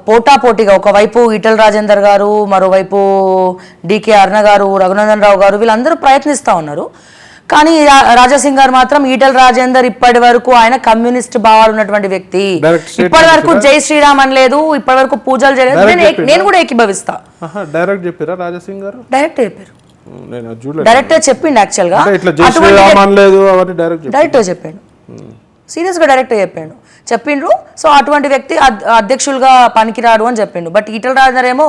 పోటాపోటీగా ఒకవైపు ఈటల రాజేందర్ గారు, మరోవైపు డికే అరుణ గారు, రఘునందన్ రావు గారు వీళ్ళందరూ ప్రయత్నిస్తూ ఉన్నారు. కానీ రాజాసింగ్ గారు మాత్రం ఈటల రాజేందర్ ఇప్పటి వరకు ఆయన కమ్యూనిస్ట్ భావాలు ఉన్నటువంటి వ్యక్తి, ఇప్పటి వరకు జై శ్రీరామ్ అని లేదు, ఇప్పటి వరకు పూజలు చేయలేదు. నేను కూడా ఏకీభవిస్తా. డైరెక్ట్ చెప్పారా రాజాసింగ్ గారు? డైరెక్ట్ చెప్పారు, డైరెక్ట్ చెప్పిండు. యాక్చువల్ గా డైరెక్ట్ చెప్పాడు, సీరియస్ గా డైరెక్ట్ చెప్పిండ్రు. సో అటువంటి వ్యక్తి అధ్యక్షులుగా పనికిరాడు అని చెప్పిండు. బట్ ఈటల రాజేందర్ ఏమో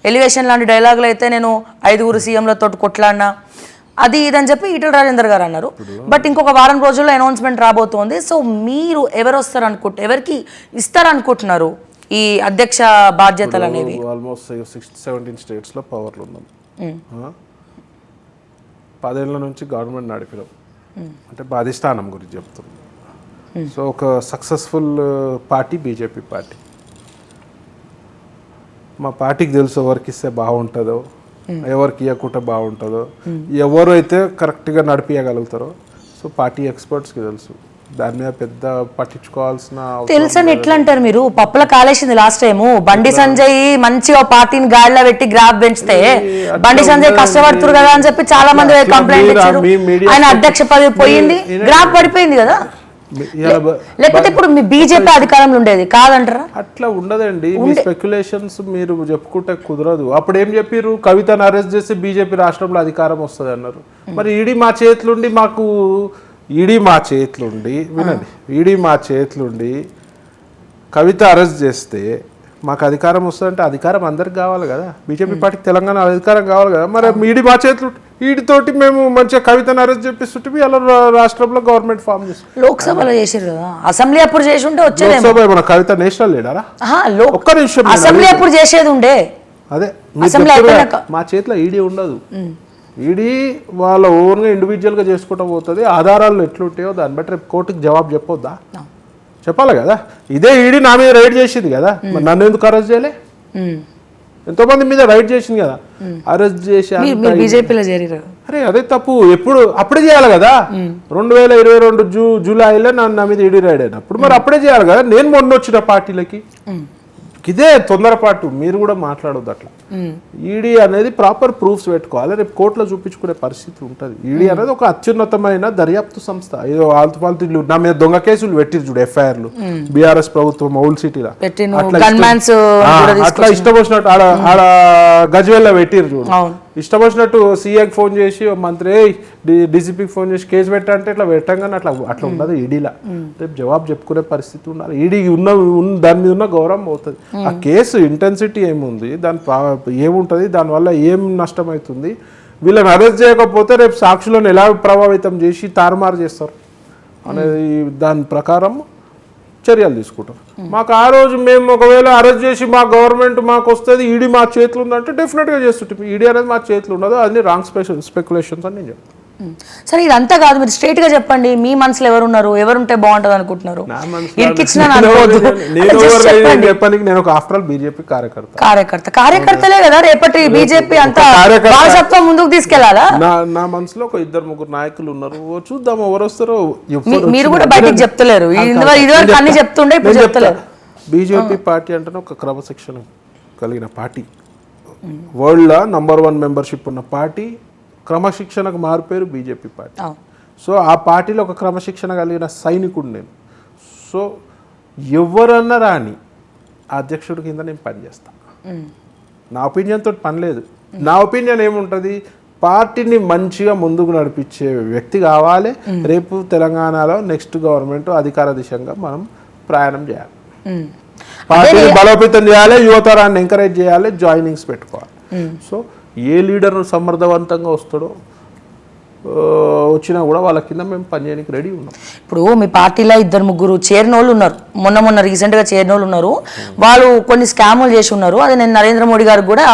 ఎలివేషన్ లాంటి డైలాగులు అయితే నేను 5 సీఎంలతో కొట్లాడినా అది ఇదని చెప్పి ఈటల రాజేందర్ గారు అన్నారు. బట్ ఇంకొక వారం రోజుల్లో అనౌన్స్మెంట్ రాబోతోంది. సో మీరు ఎవరికి ఇస్తారనుకుంటున్నారు ఈ అధ్యక్ష బాధ్యతలు అనేవి? ఆల్మోస్ట్ 17 స్టేట్స్లో పవర్లు ఉన్నాం. 10 ఏళ్ళ నుంచి గవర్నమెంట్ నడిపినాం అంటే అధిష్టానం గురించి చెప్తున్నాం. సో ఒక సక్సెస్ఫుల్ పార్టీ బీజేపీ పార్టీ. మా పార్టీకి తెలుసు ఎవరికి ఇస్తే బాగుంటుందో, ఎవరికి ఇవ్వకుండా బాగుంటుందో, ఎవరు అయితే కరెక్ట్గా నడిపించగలుగుతారో. సో పార్టీ ఎక్స్పర్ట్స్కి తెలుసు, దాని మీద పెద్ద పట్టించుకోవాల్సిన తెలుసని ఎట్లా అంటారు మీరు? పప్పుల కాలేసింది లాస్ట్ టైము. బండి సంజయ్ మంచిగా పార్టీని గాడిలో పెట్టి గ్రాఫ్ పెంచితే బండి సంజయ్ కష్టపడుతురు కదా అని చెప్పి చాలా మంది కంప్లైంట్ ఇచ్చారు. ఆయన అధ్యక్ష పదవి పోయింది, గ్రాఫ్ పడిపోయింది కదా. లేకపోతే ఇప్పుడు మీ బీజేపీ అధికారంలో ఉండేది కాదంటారా? అట్లా ఉండదండి. మీ స్పెక్యులేషన్స్ మీరు చెప్పుకుంటే కుదరదు. అప్పుడు ఏం చెప్పారు? కవితను అరెస్ట్ చేసి బీజేపీ రాష్ట్రంలో అధికారం వస్తుంది అన్నారు. మరి ఈడీ మా చేతులుండి మా చేతులుండి కవిత అరెస్ట్ చేస్తే మాకు అధికారం వస్తుందంటే అధికారం అందరికి కావాలి కదా. బీజేపీ పార్టీకి తెలంగాణ అధికారం కావాలి కదా. మరి ఈడీ మా చేతులు, ఈడితోటి మేము మంచిగా కవితను అరెస్ట్ చేపిస్తుంటే అలా రాష్ట్రంలో గవర్నమెంట్ ఫామ్ చేస్తాం. లోక్సభలో చేసారు కదా, అసెంబ్లీ అప్పుడు చేసి ఉంటే వచ్చేది. లోక్సభ మన కవిత నేషనల్ లీడరా? ఒక్క నిమిషం, అసెంబ్లీ అప్పుడు చేసేది ఉండే. అదే మా చేతిలో ఈడీ ఉండదు. ఈడీ వాళ్ళ ఓన్గా ఇండివిజువల్గా చేసుకుంటూ పోతుంది. ఆధారాలు ఎట్లుంటాయో దాన్ని బట్టి రేపు కోర్టుకి జవాబు చెప్పొద్దా? చెప్పాలి కదా. ఇదే ఈడీ నా మీద రైడ్ చేసింది కదా, మరి నన్ను ఎందుకు అరెస్ట్ చేయలే? ఎంతో మంది మీద రైడ్ చేసింది కదా, అరెస్ట్ చేసి బీజేపీలో చేరారు. అరే అదే తప్పు. అప్పుడే చేయాలి కదా. 2022 జూలైలో నా మీద ఈడీ రైడ్ అయినప్పుడు మరి అప్పుడే చేయాలి కదా. నేను మొన్న వచ్చిన పార్టీలకి ఇదే తొందరపాటు. మీరు కూడా మాట్లాడొద్దు అట్లా. ఈడీ అనేది ప్రాపర్ ప్రూఫ్స్ పెట్టుకోవాలి, రేపు కోర్టులో చూపించుకునే పరిస్థితి ఉంటుంది. ఈడీ అనేది ఒక అత్యున్నతమైన దర్యాప్తు సంస్థ. ఏదో ఆల్తుపాల్తీలు నా మీద దొంగ కేసులు పెట్టిరు చూడు, ఎఫ్ఐఆర్లు బీఆర్ఎస్ ప్రభుత్వం ఓల్డ్ సిటీలో అట్లా ఇష్టం వచ్చినట్టు ఆడ గజ్వేల్లో పెట్టిరు చూడు. ఇష్టం వచ్చినట్టు సీఏకి ఫోన్ చేసి మంత్రి డీసీపీకి ఫోన్ చేసి కేసు పెట్టంటే ఇట్లా పెట్టంగానే అట్లా ఉండదు ఈడీలా. రేపు జవాబు చెప్పుకునే పరిస్థితి ఉండాలి. ఈడీకి దాని మీద ఉన్న గౌరవం పోతుంది. ఆ కేసు ఇంటెన్సిటీ ఏముంది, ఏముంటుంది, దానివల్ల ఏం నష్టం అవుతుంది, వీళ్ళని అరెస్ట్ చేయకపోతే రేపు సాక్షులను ఎలా ప్రభావితం చేసి తారుమారు చేస్తారు అనేది దాని ప్రకారం చర్యలు తీసుకుంటారు. మాకు ఆ రోజు మేము ఒకవేళ అరెస్ట్ చేసి మా గవర్నమెంట్ మాకు వస్తుంది, ఈడీ మా చేతులు ఉందంటే డెఫినెట్గా చేస్తుంటాం. ఈడీ అనేది మా చేతులు ఉండదు, అది రాంగ్ స్పెక్యులేషన్స్ అని నేను చెప్తాను. సరే ఇదంతా కాదు, మీరు స్ట్రైట్ గా చెప్పండి. మీ మనసులో ఎవరున్నారు, ఎవరుంటే బాగుంటది అనుకుంటున్నారు? నేను ఒక ఆఫ్టర్ ఆల్ బీజేపీ కార్యకర్తలే కదా రేపటి బీజేపీ అంతా వారసత్వం ముందుకు తీసుకెళ్లాలా? నా మనసులో ఒక 2-3 నాయకులు ఉన్నారు. చూద్దాం ఎవరు వస్తారో. మీరు కూడా బయటకు చెప్తలేరు, ఇదివరకు అన్ని చెప్తుండే, ఇప్పుడు చెప్తలేరు. బీజేపీ పార్టీ అంటే ఒక క్రమశిక్షణ కలిగిన పార్టీ, వరల్డ్ లో నంబర్ 1 మెంబర్షిప్ ఉన్న పార్టీ. క్రమశిక్షణకు మారిపోయారు బీజేపీ పార్టీ. సో ఆ పార్టీలో ఒక క్రమశిక్షణ కలిగిన సైనికుడు నేను. సో ఎవరన్నా రాని అధ్యక్షుడి కింద నేను పనిచేస్తాను. నా ఒపీనియన్తో పని లేదు. నా ఒపీనియన్ ఏముంటుంది, పార్టీని మంచిగా ముందుకు నడిపించే వ్యక్తి కావాలి. రేపు తెలంగాణలో నెక్స్ట్ గవర్నమెంట్ అధికార దిశగా మనం ప్రయాణం చేయాలి. పార్టీని బలోపేతం చేయాలి, యువతరాన్ని ఎంకరేజ్ చేయాలి, జాయినింగ్స్ పెట్టుకోవాలి. సో ఏ లీడర్ సమర్థవంతంగా వస్తాడో వచ్చినా కూడా వాళ్ళ కింద మేము పనిచేయడానికి రెడీ ఉన్నాం. ఇప్పుడు మీ పార్టీలో 2-3 చేరినోళ్ళు ఉన్నారు, మొన్న రీసెంట్గా చేరినోళ్ళు ఉన్నారు, వాళ్ళు కొన్ని స్కాములు చేసి ఉన్నారు. అది నేను నరేంద్ర మోడీ గారికి కూడా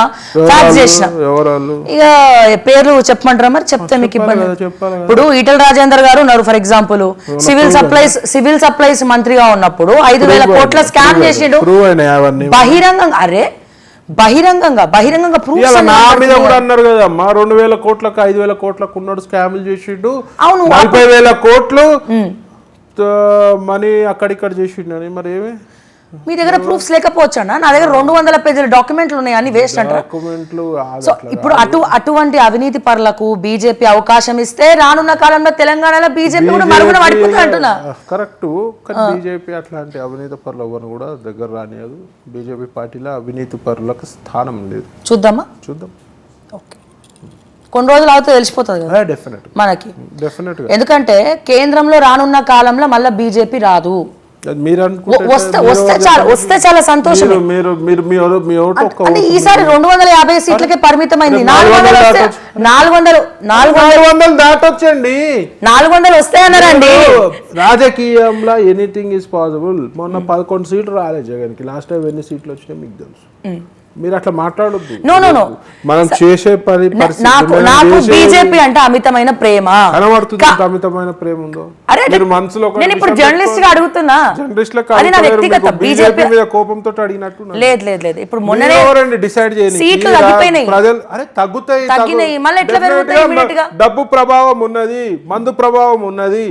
ఫ్యాక్ట్ చేసిన. ఇక పేర్లు చెప్పమంటారా? మరి చెప్తే మీకు ఇబ్బంది. ఇప్పుడు ఈటల రాజేందర్ గారు ఉన్నారు ఫర్ ఎగ్జాంపుల్, సివిల్ సప్లైస్ మంత్రిగా ఉన్నప్పుడు 5,000 కోట్ల స్కామ్ చేసిండు బహిరంగంగా. బహిరంగంగా ప్రూఫ్స్ నా మీద కూడా అన్నారు కదమ్మా, 2,000 కోట్లకు 5,000 కోట్లకు ఉన్నాడు, స్కామ్లు చేసిండు, 40,000 కోట్లు మనీ అక్కడిక్కడ చేసిండు అని. మరి ఏమి మీ దగ్గర ప్రూఫ్స్ లేకపోవచ్చు అన్న, నా దగ్గర 200 పేజీల డాక్యుమెంట్లు ఉన్నాయి, అన్ని వేస్ట్ అంటారు. సో ఇప్పుడు అటువంటి అవినీతి పరులకు బీజేపీ అవకాశం ఇస్తే రానున్న కాలంలో తెలంగాణలో బీజేపీ కూడా మరుగున పడిపోతుంది అంటున్నా. కరెక్ట్, కానీ బీజేపీ అట్లాంటి అవినీతి పరులు ఎవరు కూడా దగ్గర రానియదు. బీజేపీ పార్టీలో అవినీతి పరులకు స్థానం లేదు. చూద్దాం. ఓకే, కొన్ని రోజులు అవుతే తెలిసిపోతుంది కదా డెఫినెట్ మనకి. డెఫినెట్, ఎందుకంటే కేంద్రంలో రానున్న కాలంలో మళ్ళీ బీజేపీ రాదు. వస్తే చాలా సంతోషం. ఈసారి 250 సీట్లకే పరిమితమైంది. 400 దాటొచ్చండి, 400 వస్తాయన్నారండి. రాజకీయంలో ఎనీథింగ్ ఈజ్ పాసిబుల్. మొన్న 11 సీట్లు రాలేదు జగన్ కి, లాస్ట్ టైం ఎన్ని సీట్లు వచ్చినాయి మీకు తెలుసు. మీరు అట్లా మాట్లాడొద్దు. నో మనం చేసే పని నాకు బీజేపీ అంటే అమితమైన ప్రేమ కనబడుతుంది. అమితమైన ప్రేమ ఉందో మీరు మనసులో? నేను ఇప్పుడు జర్నలిస్ట్ గా అడుగుతున్నా, బీజేపీ మీద కోపంతో అడిగినట్టు. లేదు ఇప్పుడు మొన్ననే డిసైడ్ చేయండి, సీట్లు తగ్గిపోయినాయి. ప్రజలు తగ్గుతాయి, మళ్ళీ ఎట్లా పెరుగుతాయి? డబ్బు ప్రభావం ఉన్నది, మందు ప్రభావం ఉన్నది.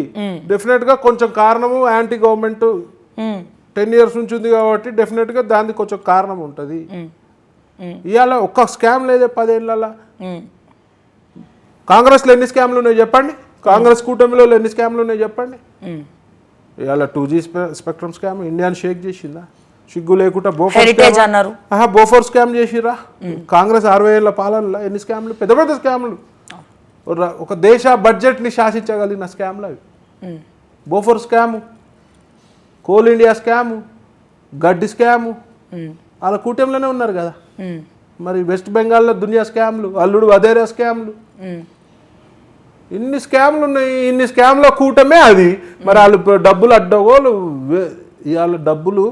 డెఫినెట్ గా కొంచెం కారణము యాంటీ గవర్నమెంట్ 10 years నుంచి ఉంది కాబట్టి డెఫినెట్ గా దానికి కొంచెం కారణం ఉంటది. ఇవాళ ఒక్క స్కామ్ లేదే 10 ఏళ్ళ. కాంగ్రెస్లో ఎన్ని స్కామ్లు ఉన్నాయి చెప్పండి, కాంగ్రెస్ కూటమిలో ఎన్ని స్కామ్లు ఉన్నాయి చెప్పండి. ఇవాళ 2G స్పెక్ట్రమ్ స్కామ్ ఇండియాని షేక్ చేసిందా? సిగ్గు లేకుండా బోఫోర్ స్కామ్ చేసిరా. కాంగ్రెస్ 60 ఏళ్ళ పాలనలో ఎన్ని స్కామ్లు, పెద్ద పెద్ద స్కామ్లు, ఒక దేశ బడ్జెట్ని శాసించగలిగిన స్కామ్లు అవి. Bofors scam, coal India scam, గడ్డి స్కాము, వాళ్ళ కూటమిలోనే ఉన్నారు కదా. మరి వెస్ట్ బెంగాల్లో దునియా స్కామ్లు, అల్లుడు వదేరా స్కామ్లు, ఇన్ని స్కామ్లు ఉన్నాయి. ఇన్ని స్కామ్ల కూటమే అది. మరి వాళ్ళు డబ్బులు అడ్డగోలు, ఇవాళ డబ్బులు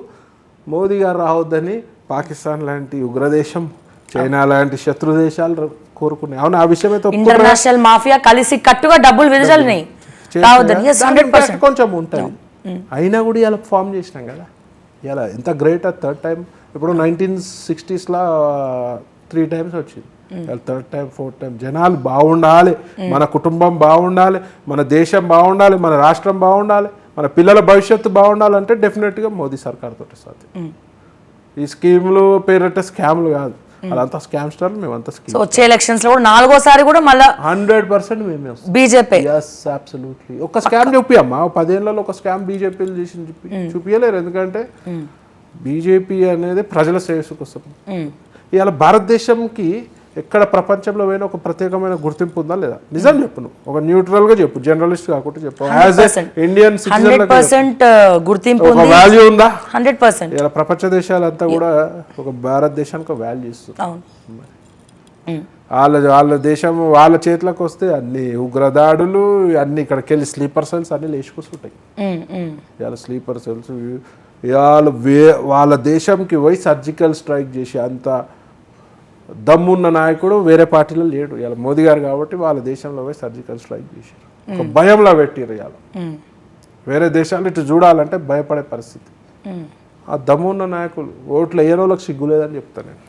మోదీ గారు రావద్దని పాకిస్తాన్ లాంటి ఉగ్రదేశం, చైనా లాంటి శత్రు దేశాలు కోరుకున్నాయి. అవును, ఆ విషయమే ఇంటర్నేషనల్ మాఫియా కలిసి కట్టుగా డబ్బులు విడుదలనాయి కొంచెం ఉంటుంది. అయినా కూడా ఇలా ఫామ్ చేసినాం కదా. ఇలా ఎంత గ్రేట్. థర్డ్ టైం, ఇప్పుడు 1960s 3 times వచ్చింది, 3rd time 4th time. జనాలు బాగుండాలి, మన కుటుంబం బాగుండాలి, మన దేశం బాగుండాలి, మన రాష్ట్రం బాగుండాలి, మన పిల్లల భవిష్యత్తు బాగుండాలంటే డెఫినెట్గా మోదీ సర్కార్ తోటి సాధ్యం. ఈ స్కీములు పేరట స్కామ్లు కాదు, అదంతా స్కామ్ స్టార్. మేమంతా స్కీమ్. వచ్చే ఎలక్షన్స్ లో కూడా 4వసారి కూడా మళ్ళీ 100% మేమే బీజేపీ. అబ్సల్యూట్లీ. ఒక స్కామ్ చూపియమ్మా, 10 ఏళ్లలో ఒక స్కామ్ బీజేపీలు చేసి చూపించలేరు. ఎందుకంటే బీజేపీ అనేది ప్రజల శ్రేయస్సు కోసం. ఇవాళ భారతదేశంకి ఎక్కడ ప్రపంచంలో పోయినా ఒక ప్రత్యేకమైన గుర్తింపు ఉందా లేదా? నిజం చెప్పు, నువ్వు ఒక న్యూట్రల్ గా చెప్పు, జర్నలిస్ట్ కాకుండా చెప్పు. యాజ్ ఇండియన్ సిటిజన్ 100% గుర్తింపు ఒక వాల్యూ ఉందా? 100%. ఇలా ప్రపంచ దేశాలంతా కూడా ఒక భారతదేశానికి వాల్యూ ఇస్తుంది. వాళ్ళ దేశం వాళ్ళ చేతిలోకి వస్తే అన్ని ఉగ్రదాడులు, అన్ని ఇక్కడికి వెళ్ళి స్లీపర్ సెల్స్ అన్ని లేచిపోతుంటాయి. ఇవాళ స్లీపర్ సెల్స్ ఇవాళ వాళ్ళ దేశంకి పోయి సర్జికల్ స్ట్రైక్ చేసి అంత దమ్మున్న నాయకుడు వేరే పార్టీలో లేడు. ఇవాళ మోదీ గారు కాబట్టి వాళ్ళ దేశంలో పోయి సర్జికల్ స్ట్రైక్ చేశారు, ఒక భయంలో పెట్టారు. ఇవాళ వేరే దేశాలు ఇటు చూడాలంటే భయపడే పరిస్థితి. ఆ దమ్మున్న నాయకులు ఓట్లు వేయరోళ్ళకి సిగ్గులేదని చెప్తాను నేను.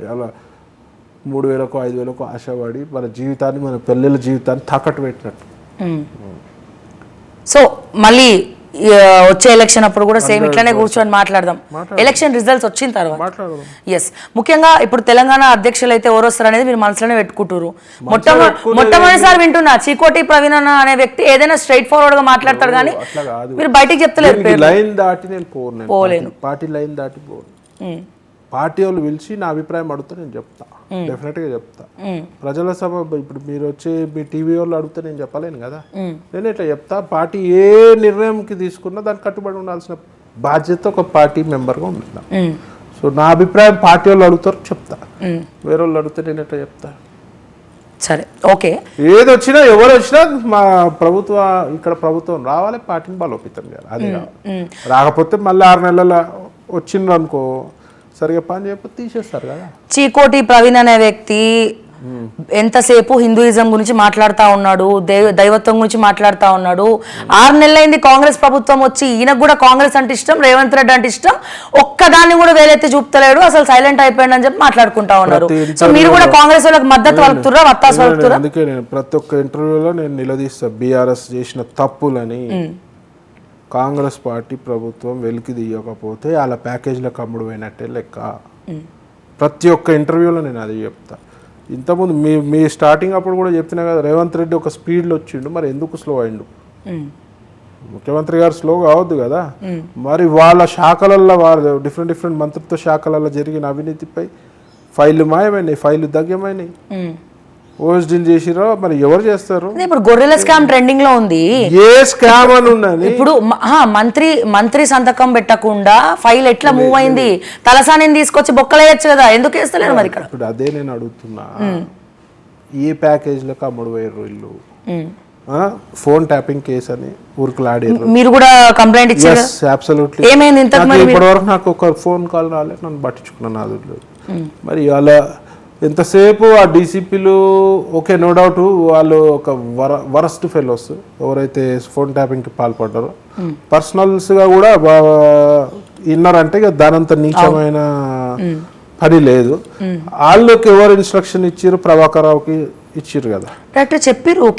ఇవాళ 3,000కో 5,000కో ఆశపడి మన జీవితాన్ని, మన పిల్లల జీవితాన్ని తాకట్టు పెట్టినట్టు. సో మళ్ళీ వచ్చే ఎలక్షన్ అప్పుడు కూడా సేమ్ ఇట్లానే కూర్చొని మాట్లాడదాం. ఎలక్షన్ రిజల్ట్స్ వచ్చిన తర్వాత ఎస్, ముఖ్యంగా ఇప్పుడు తెలంగాణ అధ్యక్షులు అయితే ఎవరు వస్తారు అనేది మీరు మనసులోనే పెట్టుకుంటారు. మొట్టమొదటిసారి వింటున్నా చీకోటి ప్రవీణ్ అన్న అనే వ్యక్తి ఏదైనా స్ట్రైట్ ఫార్వర్డ్ గా మాట్లాడతాడు, కానీ మీరు బయటికి చెప్తలేరు. లైన్ దాటి నేను పోలేను, పార్టీ లైన్ దాటి పోను. పార్టీ వాళ్ళు పిలిచి నా అభిప్రాయం అడిగితే నేను చెప్తా, డెఫినెట్గా చెప్తా. ప్రజల సభ ఇప్పుడు మీరు వచ్చి మీ టీవీ వాళ్ళు అడిగితే నేను చెప్పలేను కదా. నేను ఇట్లా చెప్తా. పార్టీ ఏ నిర్ణయంకి తీసుకున్నా దానికి కట్టుబడి ఉండాల్సిన బాధ్యత ఒక పార్టీ మెంబర్గా ఉంటున్నా. సో నా అభిప్రాయం పార్టీ వాళ్ళు అడుగుతారు చెప్తా, వేరే వాళ్ళు అడిగితే నేను ఎట్లా చెప్తా. సరే ఓకే, ఏది వచ్చినా ఎవరు వచ్చినా మా ఇక్కడ ప్రభుత్వం రావాలి, పార్టీని బలోపేతం చేయాలి, అది రాకపోతే మళ్ళీ 6 నెలల వచ్చిండ్రు అనుకో సరిగా పని చేయకపోతే తీసేస్తారు కదా. చీకోటి ప్రవీణ్ అనే వ్యక్తి ఎంతసేపు హిందూయిజం గురించి మాట్లాడుతూ ఉన్నాడు, దైవత్వం గురించి మాట్లాడుతూ ఉన్నాడు. 6 నెలలైంది కాంగ్రెస్ ప్రభుత్వం వచ్చి, ఈయనకు కూడా కాంగ్రెస్ అంటే ఇష్టం, రేవంత్ రెడ్డి అంటే ఇష్టం, ఒక్కదాన్ని కూడా వేలెత్తి చూపుతలేడు, అసలు సైలెంట్ అయిపోయాడు అని చెప్పి మాట్లాడుకుంటా ఉన్నారు. సో మీరు కూడా కాంగ్రెస్ వాళ్ళకి మద్దతు పలుకుతురా, వత్తాసు పలుకుతురా? అందుకే నేను ప్రతి ఒక్క ఇంటర్వ్యూలో నేను నిలదీస్తా, బీఆర్ఎస్ చేసిన తప్పులని. కాంగ్రెస్ పార్టీ ప్రభుత్వం వెలికి తీయకపోతే వాళ్ళ ప్యాకేజీలకు అమ్ముడు పోయినట్టే లెక్క. ప్రతి ఒక్క ఇంటర్వ్యూలో నేను అది చెప్తా. ఇంతకుముందు మీ స్టార్టింగ్ అప్పుడు కూడా చెప్తున్నా కదా, రేవంత్ రెడ్డి ఒక స్పీడ్లో వచ్చిండు, మరి ఎందుకు స్లో అయిండు? ముఖ్యమంత్రి గారు స్లో కావద్దు కదా. మరి వాళ్ళ శాఖలల్లో వారు డిఫరెంట్ మంత్రిత్వ శాఖలలో జరిగిన అవినీతిపై ఫైళ్ళు మాయమైనాయి, ఫైళ్ళు దగ్గమైనాయి, ఓఎస్డీని చేసిరో మరి ఎవరు చేస్తారు? ఇప్పుడు గొర్రెల స్కామ్ ట్రెండింగ్ లో ఉంది. ఏ స్కామ్ అని ఉన్నది? ఇప్పుడు మంత్రి సంతకం పెట్టకుండా ఫైల్ ఎట్లా మూవ్ అయింది? తలసానిని తీసుకొచ్చి బొక్కలేయచ్చు కదా, ఎందుకు వేస్తలేరు మరి ఇక్కడ? ఇప్పుడు అదే నేను అడుగుతున్నా, ఏ ప్యాకేజీలకు అమ్ముడు పోయారు వీళ్ళు? ఫోన్ ట్యాపింగ్ కేసు అని ఊరుకులాడారు. మీరు కూడా కంప్లైంట్ ఇచ్చారు? అబ్సల్యూట్లీ. ఏమైంది ఇప్పటివరకు నాకు ఒక ఫోన్ కాల్ రాలేదు, నన్ను పట్టించుకున్నాను. మరి అలా ఎంతసేపు ఆ డీసీపీలు ఓకే, నో డౌట్ వాళ్ళు ఒక వరస్ట్ ఫెలోస్ ఎవరైతే ఫోన్ ట్యాపింగ్కి పాల్పడ్డారో, పర్సనల్స్గా కూడా విన్నారంటే ఇక దానంత నీచమైన పని లేదు. వాళ్ళకి ఎవరు ఇన్స్ట్రక్షన్ ఇచ్చారు? ప్రభాకర్ రావుకి ఇచ్చిర్రు కదా. చెప్పారు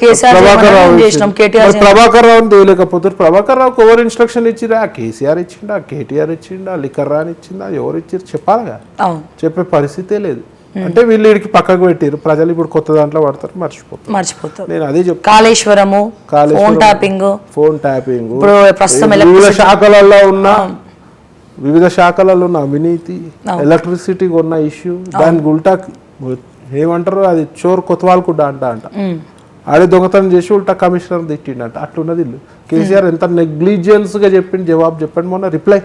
ప్రభాకర్ రావుని తేలేకపోతారు. ప్రభాకర్ రావుకి ఎవరు ఇన్స్ట్రక్షన్ ఇచ్చిరా? కేసీఆర్ ఇచ్చిండా, కేటీఆర్ ఇచ్చిండా, లిక్కర్ రాని ఇచ్చిందా, ఎవరు ఇచ్చారు చెప్పాలిగా. చెప్పే పరిస్థితే లేదు. అంటే వీళ్ళు వీడికి పక్కకు పెట్టారు, ప్రజలు ఇప్పుడు కొత్త దాంట్లో పడతారు, మర్చిపోతారు. నేను అదే చెప్తాను. కాళేశ్వరము, ఫోన్ ట్యాపింగ్, వివిధ శాఖలలో ఉన్న అవినీతి, ఎలక్ట్రిసిటీ ఉన్న ఇష్యూ, దానికి ఉల్టా ఏమంటారు, అది చోర్ కొత్తవాళ్ళు కూడా అంట ఆడే దొంగతనం చేసి ఉల్టా కమిషనర్ తిట్టిండంట. అట్లున్నది ఇల్లు. కేసీఆర్ ఎంత నెగ్లిజెన్స్ గా చెప్పింది, జవాబు చెప్పండి మొన్న రిప్లై.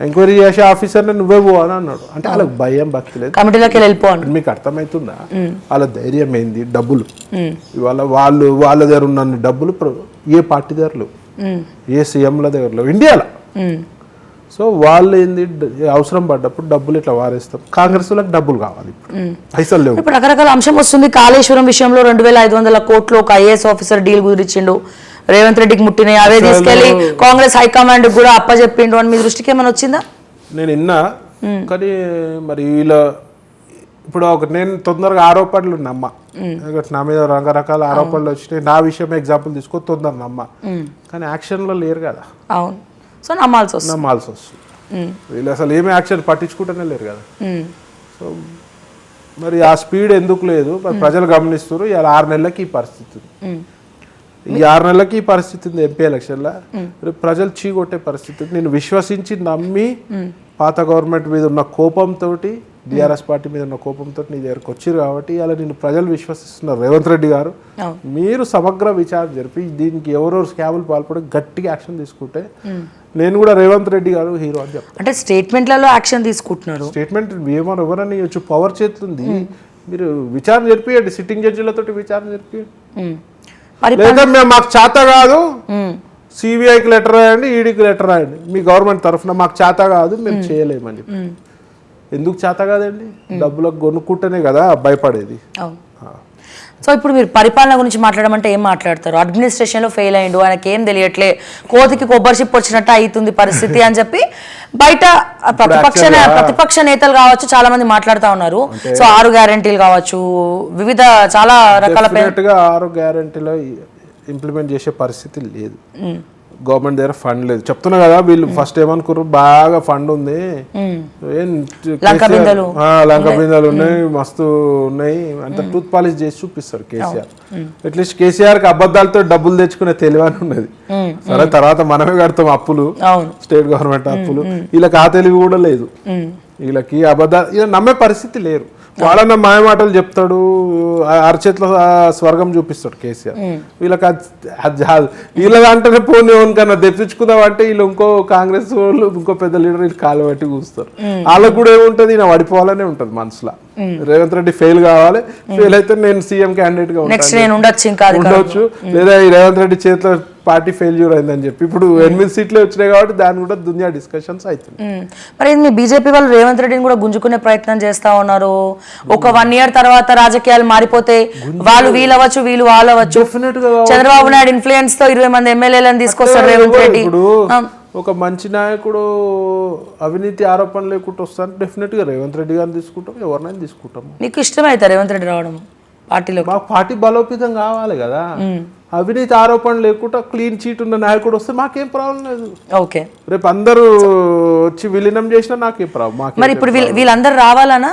ఎంక్వైరీ చేసే ఆఫీసర్ని నువ్వే పోవాలని అన్నాడు. అంటే వాళ్ళకి భయం భక్తి లేదు, కమిటీలోకి వెళ్ళిపోవాలి. మీకు అర్థమవుతుందా? వాళ్ళ ధైర్యం ఏంది? డబ్బులు. ఇవాళ వాళ్ళ దగ్గర ఉన్న డబ్బులు ఏ పార్టీ దగ్గరలు, ఏ సీఎంల దగ్గరలో ఇండియాలో. సో వాళ్ళు ఏంది, అవసరం పడ్డప్పుడు డబ్బులు ఇట్లా వారేస్తాం. కాంగ్రెస్ వాళ్ళకి డబ్బులు కావాలి, పైసలు లేవు. ఇప్పుడు రకరకాల అంశం వస్తుంది. కాళేశ్వరం విషయంలో 2500 కోట్లు ఒక ఐఏఎస్ ఆఫీసర్ డీల్ కుదిరిచ్చిండు, రేవంత్ రెడ్డికి ముట్టినాయి, అవే తీసుకెళ్లి కాంగ్రెస్ హైకమాండ్ కూడా అప్పచెప్పిండు అని మీ దృష్టికి ఏమైనా వచ్చిందా? నేను విన్నా, కానీ మరి వీళ్ళ ఇప్పుడు నేను తొందరగా ఆరోపణలు నమ్మ, నా మీద రకరకాల ఆరోపణలు వచ్చినాయి, నా విషయం ఎగ్జాంపుల్ తీసుకో, తొందర నమ్మ. కానీ యాక్షన్లో లేరు కదా. అవును, సో నమ్మాల్సి వస్తుంది. వీళ్ళు అసలు ఏమి యాక్షన్ పట్టించుకుంటూనే లేరు కదా. సో మరి ఆ స్పీడ్ ఎందుకు లేదు? మరి ప్రజలు గమనిస్తారు. ఇలా 6 నెలలకి ఈ పరిస్థితి ఉంది. ఈ 6 నెలలకి ఈ పరిస్థితి ఉంది. ఎంపీ ఎలక్షన్లో ప్రజలు చీకొట్టే పరిస్థితి. నేను విశ్వసించి నమ్మి పాత గవర్నమెంట్ మీద ఉన్న కోపంతో, బీఆర్ఎస్ పార్టీ మీద ఉన్న కోపంతో నీ దగ్గరకు వచ్చారు కాబట్టి అలా నేను ప్రజలు విశ్వసిస్తున్నారు. రేవంత్ రెడ్డి గారు, మీరు సమగ్ర విచారణ జరిపి దీనికి ఎవరెవరు స్కాములు పాల్పడి గట్టిగా యాక్షన్ తీసుకుంటే నేను కూడా రేవంత్ రెడ్డి గారు హీరో అని చెప్తాను. అంటే స్టేట్మెంట్లలో యాక్షన్ తీసుకుంటున్నారు. స్టేట్మెంట్ ఏమన్నా ఎవరని వచ్చు, పవర్ చేతుంది. మీరు విచారణ జరిపియండి, సిట్టింగ్ జడ్జిలతో విచారణ జరిపియండి. లేదా మాకు చేత కాదు, సిబిఐకి లెటర్ రాయండి, ఈడీకి లెటర్ రాయండి, మీ గవర్నమెంట్ తరఫున మాకు చేత కాదు, మేము చేయలేమని చెప్పి. ఎందుకు చేత కాదండి? డబ్బులకు కొనుక్కుంటేనే కదా భయపడేది. సో ఇప్పుడు మీరు పరిపాలన గురించి మాట్లాడమంటే ఏం మాట్లాడతారు? అడ్మినిస్ట్రేషన్లో ఫెయిల్ అయ్యిండు, ఆయనకి ఏం తెలియట్లే, కోతికి కొబ్బరి చిప్పు వచ్చినట్టు అవుతుంది పరిస్థితి అని చెప్పి బయట ప్రతిపక్ష నేతలు కావచ్చు చాలా మంది మాట్లాడుతూ ఉన్నారు. సో 6 గ్యారెంటీలు కావచ్చు, వివిధ చాలా రకాల 6 గ్యారెంటీలో ఇంప్లిమెంట్ చేసే పరిస్థితి లేదు. గవర్నమెంట్ దగ్గర ఫండ్ లేదు. చెప్తున్నా కదా, వీళ్ళు ఫస్ట్ ఏమనుకున్నారు, బాగా ఫండ్ ఉంది, లంక బిందెలు ఉన్నాయి, మస్తు ఉన్నాయి అంత టూత్ పాలిష్ చేసి చూపిస్తారు కేసీఆర్. అట్లీస్ట్ కేసీఆర్ కి అబద్ధాలతో డబ్బులు తెచ్చుకునే తెలివని ఉన్నది. సరే, తర్వాత మనమే కడతాం అప్పులు, స్టేట్ గవర్నమెంట్ అప్పులు. వీళ్ళకి ఆ తెలివి కూడా లేదు. వీళ్ళకి అబద్ధాలు నమ్మే పరిస్థితి లేరు. వాళ్ళన్న మాయ మాటలు చెప్తాడు, అరచేతిలో స్వర్గం చూపిస్తాడు కేసీఆర్. వీళ్ళకి అది చాలు. వీళ్ళ అంటేనే పోనీ కన్నా తెప్పించుకుందాం అంటే వీళ్ళు ఇంకో కాంగ్రెస్ వాళ్ళు ఇంకో పెద్ద లీడర్ వీళ్ళు కాలు పట్టి కూస్తారు. వాళ్ళకు కూడా ఏముంటది, ఈయన పడిపోవాలనే ఉంటది మనసులో. రేవంత్ రెడ్డి ఫెయిల్ కావాలి, ఫెయిల్ అయితే నేను సీఎం క్యాండిడేట్ గా ఉండొచ్చు, లేదా ఈ రేవంత్ రెడ్డి చేతిలో పార్టీ ఫెయిల్యూర్ అయిందని చెప్పి. ఇప్పుడు 8 సీట్లు వచ్చినాయి కాబట్టి దాని కూడా దునియా డిస్కషన్స్ అవుతుంది. మరి మీ బీజేపీ వాళ్ళు రేవంత్ రెడ్డిని కూడా గుంజుకునే ప్రయత్నం చేస్తా ఉన్నారు. ఒక 1 year తర్వాత రాజకీయాలు మారిపోతే వాళ్ళు వీళ్ళవచ్చు వీళ్ళు వాళ్ళవచ్చు, చంద్రబాబు నాయుడు ఇన్ఫ్లుయెన్స్ తో 20 మంది ఎమ్మెల్యేలను తీసుకొస్తారు రేవంత్ రెడ్డి. ఇప్పుడు ఒక మంచి నాయకుడు అవినీతి ఆరోపణ లేకుండా వస్తాను, డెఫినెట్ గా రేవంత్ రెడ్డి గారిని తీసుకుంటాం, ఎవరినైనా తీసుకుంటాం. నీకు ఇష్టమైతే రేవంత్ రెడ్డి రావడం పార్టీలో? మాకు పార్టీ బలోపేతం కావాలి కదా. అవినీతి ఆరోపణ లేకుండా క్లీన్ చీట్ ఉన్న నాయకుడు వస్తే మాకేం ప్రాబ్లం లేదు. ఓకే, రేపు అందరూ వచ్చి విలీనం చేసినా నాకేం ప్రాబ్లం. మరి ఇప్పుడు వీళ్ళందరూ రావాలనా?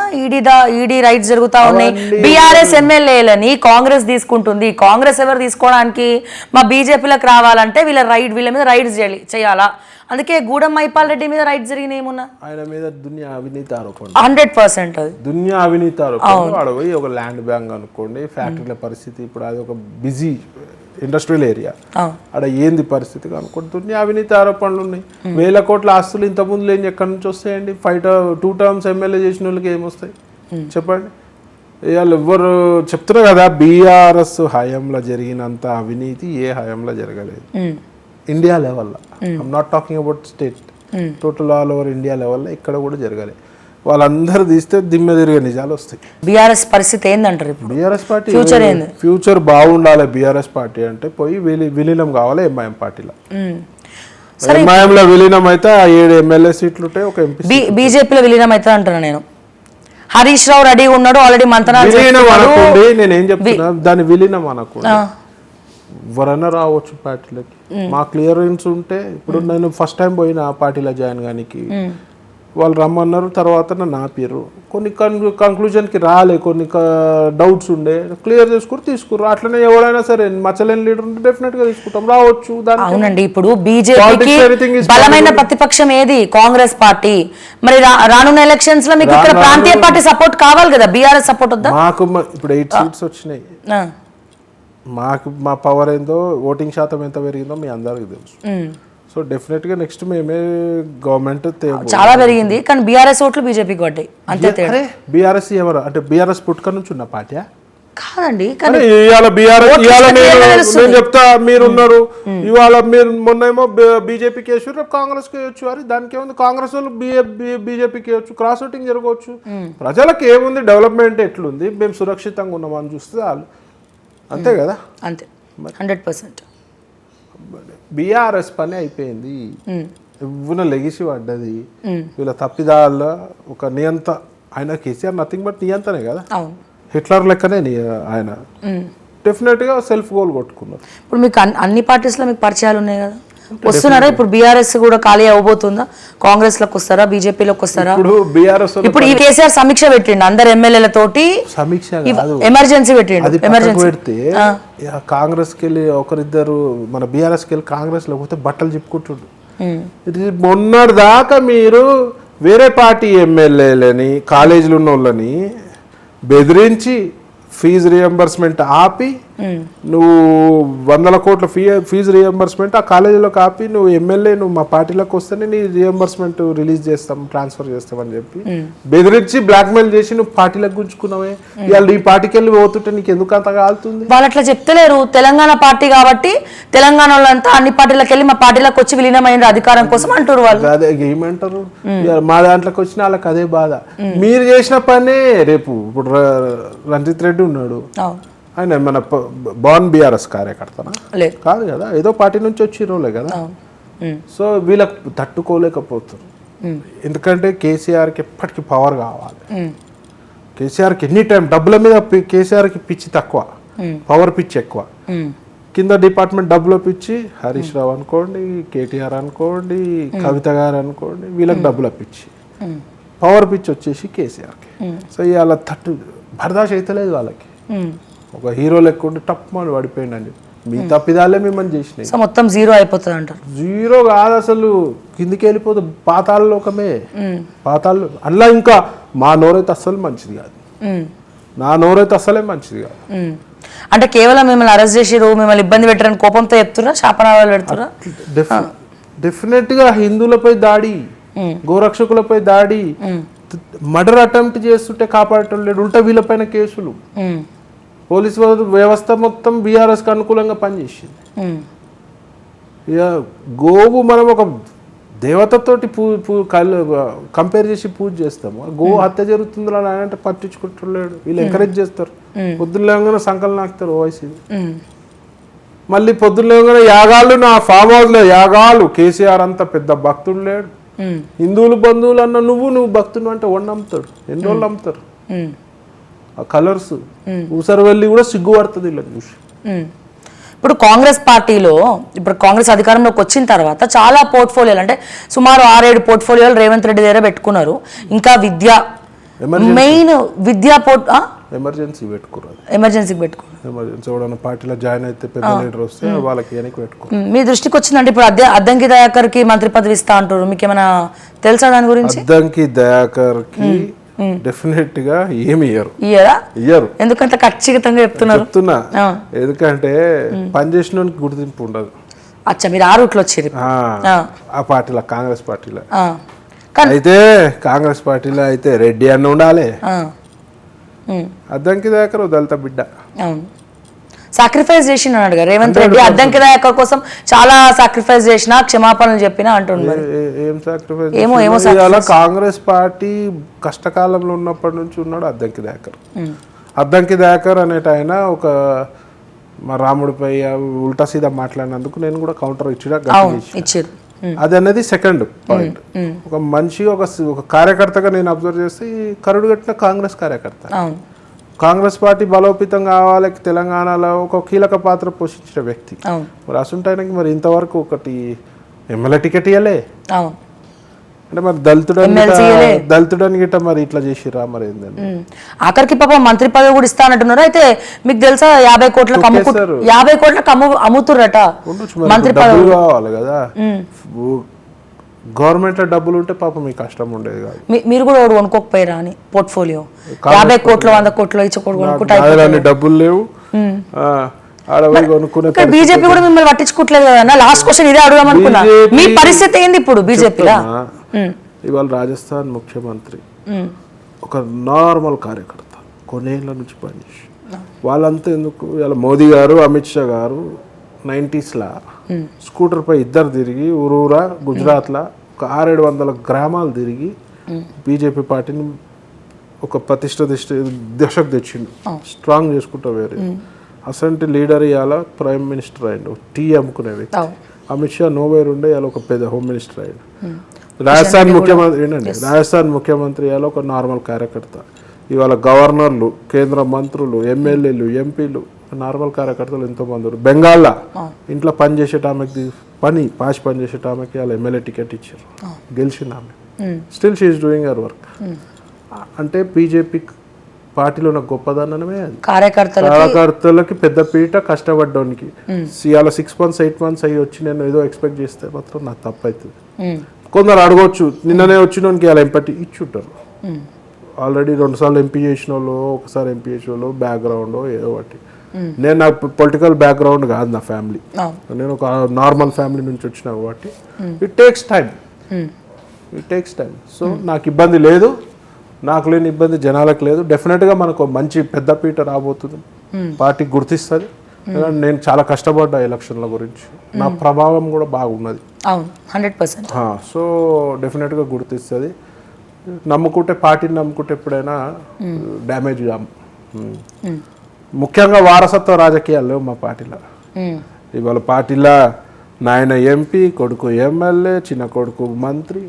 ఈడీ రైట్స్ జరుగుతా ఉన్నాయి. బీఆర్ఎస్ ఎమ్మెల్యేలని కాంగ్రెస్ తీసుకుంటుంది. కాంగ్రెస్ ఎవరు తీసుకోవడానికి? మా బీజేపీలకు రావాలంటే వీళ్ళ మీద రైట్స్ చేయాలా? అందుకే గూడెం మైపాల్ రెడ్డి మీద రైట్ జరిగినాయి ఏమున్నా, ఆయన మీద దునియా అవినీతి ఆరోపణ 100% అది దునియా అవినీతి ఆరోపణ. వాడు పోయి ఒక ల్యాండ్ బ్యాంక్ అనుకోండి, ఫ్యాక్టరీల పరిస్థితి ఇప్పుడు అది ఒక బిజీ ఇండస్ట్రియల్ ఏరియా, అక్కడ ఏంది పరిస్థితి అనుకోండి, దునియా అవినీతి ఆరోపణలు ఉన్నాయి. 1000 కోట్ల ఆస్తులు ఇంతకుముందు లేని ఎక్కడి నుంచి వస్తాయండి? 2 terms ఎమ్మెల్యే చేసిన వాళ్ళకి ఏమొస్తాయి చెప్పండి? ఇవాళ ఎవ్వరు చెప్తున్నారు కదా, బీఆర్ఎస్ హయాంలో జరిగినంత అవినీతి ఏ హయాంలో జరగలేదు ఇండియా లెవెల్లో. I'm not talking about state, total all over India లెవెల్లో ఇక్కడ కూడా జరగలేదు. వాళ్ళందరూ తీస్తే దిమ్మె తిరిగే నిజాలు వస్తాయి. బీఆర్ఎస్ పరిస్థితి ఏందంటారు? బీఆర్ఎస్ పార్టీ ఫ్యూచర్ బాగుండాలి. బీఆర్ఎస్ పార్టీ అంటే పోయి విలీనం కావాలి ఎంఐఎం పార్టీలో. ఎంఐఎంలో విలీనం అయితే 7 ఎమ్మెల్యే సీట్లు ఉంటాయి, ఒక ఎంపీ. బీజేపీలో విలీనం అయితే అంటున్నా నేను. హరీష్ రావు రెడీగా ఉన్నాడు, ఆల్రెడీ మంత్రాలు. నేనేం చెప్తున్నా, దాని విలీనం అనకుండా ఎవరైనా రావచ్చు పార్టీలకి. మా క్లియరెన్స్ ఉంటే ఇప్పుడు నేను ఫస్ట్ టైం పోయిన ఆ పార్టీలో జాయిన్ కానికి వాళ్ళు రమ్మన్నారు, తర్వాత నన్ను ఆపారు. కొన్ని కంక్లూజన్కి రాలే, కొన్ని డౌట్స్ ఉండే, క్లియర్ చేసుకుని తీసుకురు. అట్లనే ఎవరైనా సరే మచ్చలేని లీడర్ ఉంటే డెఫినెట్ గా తీసుకుంటాం, రావచ్చు. అవునండి, ఇప్పుడు బీజేపీకి బలమైన ప్రతిపక్షం ఏది? కాంగ్రెస్ పార్టీ. మరి రానున్న ఎలక్షన్స్ లో మీకు ఇక్కడ ప్రాంతీయ పార్టీ సపోర్ట్ కావాలి కదా, బీఆర్ఎస్ సపోర్ట్ వద్దా? మాకు ఇప్పుడు 8 సీట్స్ వచ్చినాయి. మా పవర్ ఏందో, ఓటింగ్ శాతం ఎంత పెరిగిందో మీ అందరికి తెలుసు. సో డెఫినెట్ గా నెక్స్ట్ మేమే గవర్నమెంట్ చాలా పెరిగింది, కానీ బీఆర్ఎస్ ఓట్లు బీజేపీకి పడ్డాయి అంతే. బీఆర్ఎస్ ఎవరు అంటే బీఆర్ఎస్ పుట్టుక నుంచి ఉన్న పార్టీ కాదండి. నేను చెప్తా, మీరున్నారు ఇవాళ, మీరు మొన్నేమో బీజేపీకి వేసు, రేపు కాంగ్రెస్ కి వేయచ్చు. అని దానికి ఏముంది? కాంగ్రెస్ వాళ్ళు బీజేపీకి వేయచ్చు, క్రాస్ ఓటింగ్ జరగవచ్చు. ప్రజలకు ఏముంది, డెవలప్మెంట్ ఎట్లుంది, మేము సురక్షితంగా ఉన్నామని చూస్తే వాళ్ళు అంతే కదా, అంతే 100%. బీఆర్ఎస్ పని అయిపోయింది, ఎవరిన లెగిసి పడ్డది. వీళ్ళ తప్పిదాల ఒక నియంత. ఆయన కేసీఆర్ నథింగ్ బట్ నియంతనే కదా, హిట్లర్ లెక్కనే ఆయన. డెఫినెట్ గా సెల్ఫ్ గోల్ కొట్టుకున్నారు. ఇప్పుడు మీకు అన్ని పార్టీస్ లో మీకు పరిచయాలు ఉన్నాయి కదా, వస్తున్నారా? ఇప్పుడు బీఆర్ఎస్ కూడా ఖాళీ అవ్వబోతుందా? కాంగ్రెస్ లోకి వస్తారా, బీజేపీలోకి వస్తారా? ఇప్పుడు ఈ కేసీఆర్ సమీక్ష పెట్టిండు అందరు ఎమ్మెల్యేల తోటి, సమీక్ష ఎమర్జెన్సీ పెట్టిండు. ఎమర్జెన్సీ పెడితే కాంగ్రెస్ కి వెళ్ళి ఒకరిద్దరు, మన బీఆర్ఎస్ కి వెళ్ళి కాంగ్రెస్ లో పోతే బట్టలు చెప్పుకుంటుండు. మొన్నటి దాకా మీరు వేరే పార్టీ ఎమ్మెల్యేలని, కాలేజీలు ఉన్న వాళ్ళని బెదిరించి ఫీజు రియంబర్స్మెంట్ ఆపి, నువ్వు 100 కోట్ల ఫీజు రియంబర్స్మెంట్ ఆ కాలేజీలోకి ఆపి, నువ్వు ఎమ్మెల్యే, నువ్వు మా పార్టీలోకి వస్తేనే నీ రియంబర్స్మెంట్ రిలీజ్ చేస్తాం, ట్రాన్స్ఫర్ చేస్తామని చెప్పి బెదిరించి బ్లాక్మెయిల్ చేసి నువ్వు పార్టీలకు గుంజుకున్నావే. ఇవాళ నీ పార్టీకి వెళ్ళి పోతుంటే నీకు ఎందుకు అంత కాలుతుంది? వాళ్ళు అట్లా చెప్తలేరు. తెలంగాణ పార్టీ కాబట్టి తెలంగాణ వాళ్ళంతా అన్ని పార్టీలకు వెళ్ళి మా పార్టీలకు వచ్చి విలీనమైన అధికారం కోసం అంటారు వాళ్ళు. అదే ఏమంటారు, మా దాంట్లోకి వచ్చిన వాళ్ళకి అదే బాధ. మీరు చేసిన పనే రేపు. ఇప్పుడు రంజిత్ రెడ్డి ఉన్నాడు, ఆయన మన బాన్ బీఆర్ఎస్ కార్యకర్తనా కాదు కదా, ఏదో పార్టీ నుంచి వచ్చి రోలే కదా. సో వీళ్ళకి తట్టుకోలేకపోతారు, ఎందుకంటే కేసీఆర్కి ఎప్పటికీ పవర్ కావాలి. కేసీఆర్కి ఎనీ టైం డబ్బుల మీద కేసీఆర్కి పిచ్చి తక్కువ, పవర్ పిచ్చి ఎక్కువ. కింద డిపార్ట్మెంట్ డబ్బుల పిచ్చి హరీష్ రావు అనుకోండి, కేటీఆర్ అనుకోండి, కవిత గారు అనుకోండి, వీళ్ళకి డబ్బుల పిచ్చి. పవర్ పిచ్చి వచ్చేసి కేసీఆర్కి. సో ఇవాళ బర్దాష్ అయితే లేదు వాళ్ళకి. ఒక హీరో లెక్క ఉండి టప్ అని పడిపోయింది అని చెప్పి మీ తప్పిదాలే మిమ్మల్ని చేసినాయి. సో మొత్తం జీరో అయిపోతుంది అంటారు. జీరో కాదు, అసలు కిందికి వెళ్ళిపోతుంది, పాతాళ లోకమే. పాతాళ అందులో ఇంకా మా నోరైతే అస్సలు మంచిది కాదు. నా నోరైతే అసలే మంచిది కాదు. అంటే కేవలం మిమ్మల్ని అరెస్ట్ చేసిరు, మిమ్మల్ని ఇబ్బంది పెట్టారని కోపంతో చెప్తురా, శాపనాలు పెడుతురా? డెఫినెట్గా హిందువులపై దాడి, గోరక్షకులపై దాడి, మర్డర్ అటెంప్ట్ చేస్తుంటే కాపాడటం లేదు, ఉల్టా వీళ్ళపైన కేసులు. పోలీసు వ్యవస్థ మొత్తం బీఆర్ఎస్కి అనుకూలంగా పనిచేసింది. ఇక గోవు మనం ఒక దేవతతోటి కంపేర్ చేసి పూజ చేస్తాము. గో హత్య జరుగుతుంది అని అంటే పట్టించుకుంటలేడు. వీళ్ళు ఎంకరేజ్ చేస్తారు. పొద్దున్న లేవగానే సంకలనం నాకుతారు ఓవైసీ. మళ్ళీ పొద్దున్న లేవగానే యాగాలు, నా ఫామ్ హౌస్ లో యాగాలు. కేసీఆర్ అంత పెద్ద భక్తుడు లేడు. హిందువులు బంధువులు అన్న నువ్వు భక్తుడు అంటే వండి అమ్ముతాడు. ఎన్ని రోజులు అమ్ముతారు? ఆ కలర్స్ ఊసరు వెళ్ళి కూడా సిగ్గుపడుతుంది ఇలా చూసి. ఇప్పుడు కాంగ్రెస్ పార్టీలో ఇప్పుడు కాంగ్రెస్ అధికారంలోకి వచ్చిన తర్వాత చాలా పోర్ట్ఫోలియోలు, అంటే సుమారు 6-7 పోర్ట్ఫోలియోలు రేవంత్ రెడ్డి దగ్గర పెట్టుకున్నారు. ఇంకా విద్య, మెయిన్ విద్యా ఎమర్జెన్సీకి పెట్టుకున్నారు. ఎమర్జెన్సీ ఎవడన్నా పార్టీలో జాయిన్ అయితే పెద్ద లీడర్ వస్తే వాళ్ళకి వెనక్కి పెట్టుకున్నారు. మీ దృష్టికి వచ్చిందంటే ఇప్పుడు అద్దంకి దయాకర్కి మంత్రి పదవి ఇస్తా అంటారు, మీకు ఏమైనా తెలుసా దాని గురించి? అద్దంకి దయాకర్కి డెఫినెట్ గా ఏమి ఇయ్యరు. ఎందుకంటే ఖచ్చితంగా చెప్తున్నా. ఎందుకంటే పనిచేసిన గుర్తింపు ఉండదు. అచ్చా, మీరు ఆ రూట్లో వచ్చారు ఆ పార్టీలో, కాంగ్రెస్ పార్టీలో. అయితే కాంగ్రెస్ పార్టీలో అయితే రెడ్డి అన్న ఉండాలి. అద్దంకి దయాకర్ దళిత బిడ్డ. అవును, సాక్రిఫైస్ చేసిన అన్నాడు రేవంత్ రెడ్డి. అద్దంకి దయాకర్ కోసం చాలా సాక్రిఫైస్ చేసిన, క్షమాపణలు చెప్పినా అంటున్నారు. ఏం సాక్రిఫైస్? కాంగ్రెస్ పార్టీ కష్టకాలంలో ఉన్నప్పటి నుంచి ఉన్నాడు అద్దంకి దయాకర్. అద్దంకి దయాకర్ అనేట ఆయన ఒక మా రాముడిపై ఉల్టా సీదా మాట్లాడినందుకు నేను కూడా కౌంటర్ ఇచ్చారు. అది అనేది సెకండ్ పాయింట్. ఒక మనిషి, ఒక కార్యకర్తగా నేను అబ్జర్వ్ చేస్తే కరుడు కట్టిన కాంగ్రెస్ కార్యకర్త. కాంగ్రెస్ పార్టీ బలోపేతం కావాలి, తెలంగాణలో ఒక కీలక పాత్ర పోషించిన వ్యక్తి. మరి అసుంటానికి మరి ఇంతవరకు ఒకటి ఎమ్మెల్యే టికెట్ ఇవ్వలే. అంటే మరి దళితుడని గిట్ట మరి ఇట్లా చేసిరా మరి ఏంటంటే ఆఖరికి పాపం మంత్రి పదవి కూడా ఇస్తా అంటున్నారు. అయితే మీకు తెలుసా 50 కోట్లకు అమ్ముతుర్రట మంత్రి పదవి. కావాలి కదా, గవర్నమెంట్ లో డబ్బులు ఉంటే పాపం మీకు కష్టం ఉండేది కాదు. మీరు కూడా ఒకటి కొనుక్కోకపోయారా అని పోర్ట్ఫోలియో 50 కోట్లు 100 కోట్లు ఇచ్చి కొనుక్కుంటే డబ్బులు లేవు. బీజేపీ కూడా మిమ్మల్ని పట్టించుకోవట్లేదు కదా. లాస్ట్ క్వశ్చన్ ఇదే అడుగుదాం అనుకున్నా. మీ పరిస్థితి ఏంది ఇప్పుడు బీజేపీలో? ఇవాళ రాజస్థాన్ ముఖ్యమంత్రి ఒక నార్మల్ కార్యకర్త, కొన్నేళ్ల నుంచి పనిచేసి వాళ్ళంతా ఎందుకు ఇవాళ మోదీ గారు, అమిత్ షా గారు 90s స్కూటర్ పై ఇద్దరు తిరిగి ఊరూరా గుజరాత్లో ఒక 600-700 గ్రామాలు తిరిగి బీజేపీ పార్టీని ఒక దశకు తెచ్చిండు, స్ట్రాంగ్ చేసుకుంటా. వేరే అసంటి లీడర్ ఇవాళ ప్రైమ్ మినిస్టర్ అయ్యిండు, టీ అమ్ముకునే వ్యక్తి. అమిత్ షా నోవేర్ ఉండే ఇవాళ ఒక పెద్ద హోమ్ మినిస్టర్ అయ్యిండు. రాజస్థాన్ ముఖ్యమంత్రి ఇవాళ ఒక నార్మల్ కార్యకర్త. ఇవాళ గవర్నర్లు, కేంద్ర మంత్రులు, ఎమ్మెల్యేలు, ఎంపీలు నార్మల్ కార్యకర్తలు ఎంతోమంది ఉన్నారు. బెంగాల్లో ఇంట్లో పనిచేసేటామెకి పనిచేసేటామెకి వాళ్ళు ఎమ్మెల్యే టికెట్ ఇచ్చారు, గెలిచింది ఆమె. Still she's doing her work. అంటే బీజేపీ పార్టీలో ఉన్న గొప్పదనమే అది. కార్యకర్తలకి పెద్ద పీట, కష్టపడ్డానికి. ఇవాళ 6 months 8 months అయ్యి వచ్చి నేను ఏదో ఎక్స్పెక్ట్ చేస్తే మాత్రం నాకు తప్పు అవుతుంది. కొందరు అడగవచ్చు, నిన్ననే వచ్చినోనికి ఇలా ఎంపీ ఇచ్చుంటారు. ఆల్రెడీ 2 సార్లు ఎంపీ చేసిన వాళ్ళు, ఒకసారి ఎంపీ చేసిన వాళ్ళు, బ్యాక్గ్రౌండ్ ఏదో ఒకటి. నేను నాకు పొలిటికల్ బ్యాక్గ్రౌండ్ కాదు నా ఫ్యామిలీ, నేను ఒక నార్మల్ ఫ్యామిలీ నుంచి వచ్చిన కాబట్టి ఇట్ టేక్స్ టైం. సో నాకు ఇబ్బంది లేదు, నాకు లేని ఇబ్బంది జనాలకు లేదు. డెఫినెట్గా మనకు మంచి పెద్ద పీట రాబోతుంది, పార్టీ గుర్తిస్తుంది. నేను చాలా కష్టపడ్డా ఎలక్షన్ల గురించి, నా ప్రభావం కూడా బాగున్నది. 100%. సో డెఫినెట్గా గుర్తిస్తుంది. నమ్ముకుంటే, పార్టీని నమ్ముకుంటే ఎప్పుడైనా డ్యామేజ్ కాము. ముఖ్యంగా వారసత్వ రాజకీయాలు లేవు మా పార్టీలో. ఇవాళ పార్టీలో నాయన ఎంపీ, కొడుకు ఎమ్మెల్యే, చిన్న కొడుకు మంత్రి,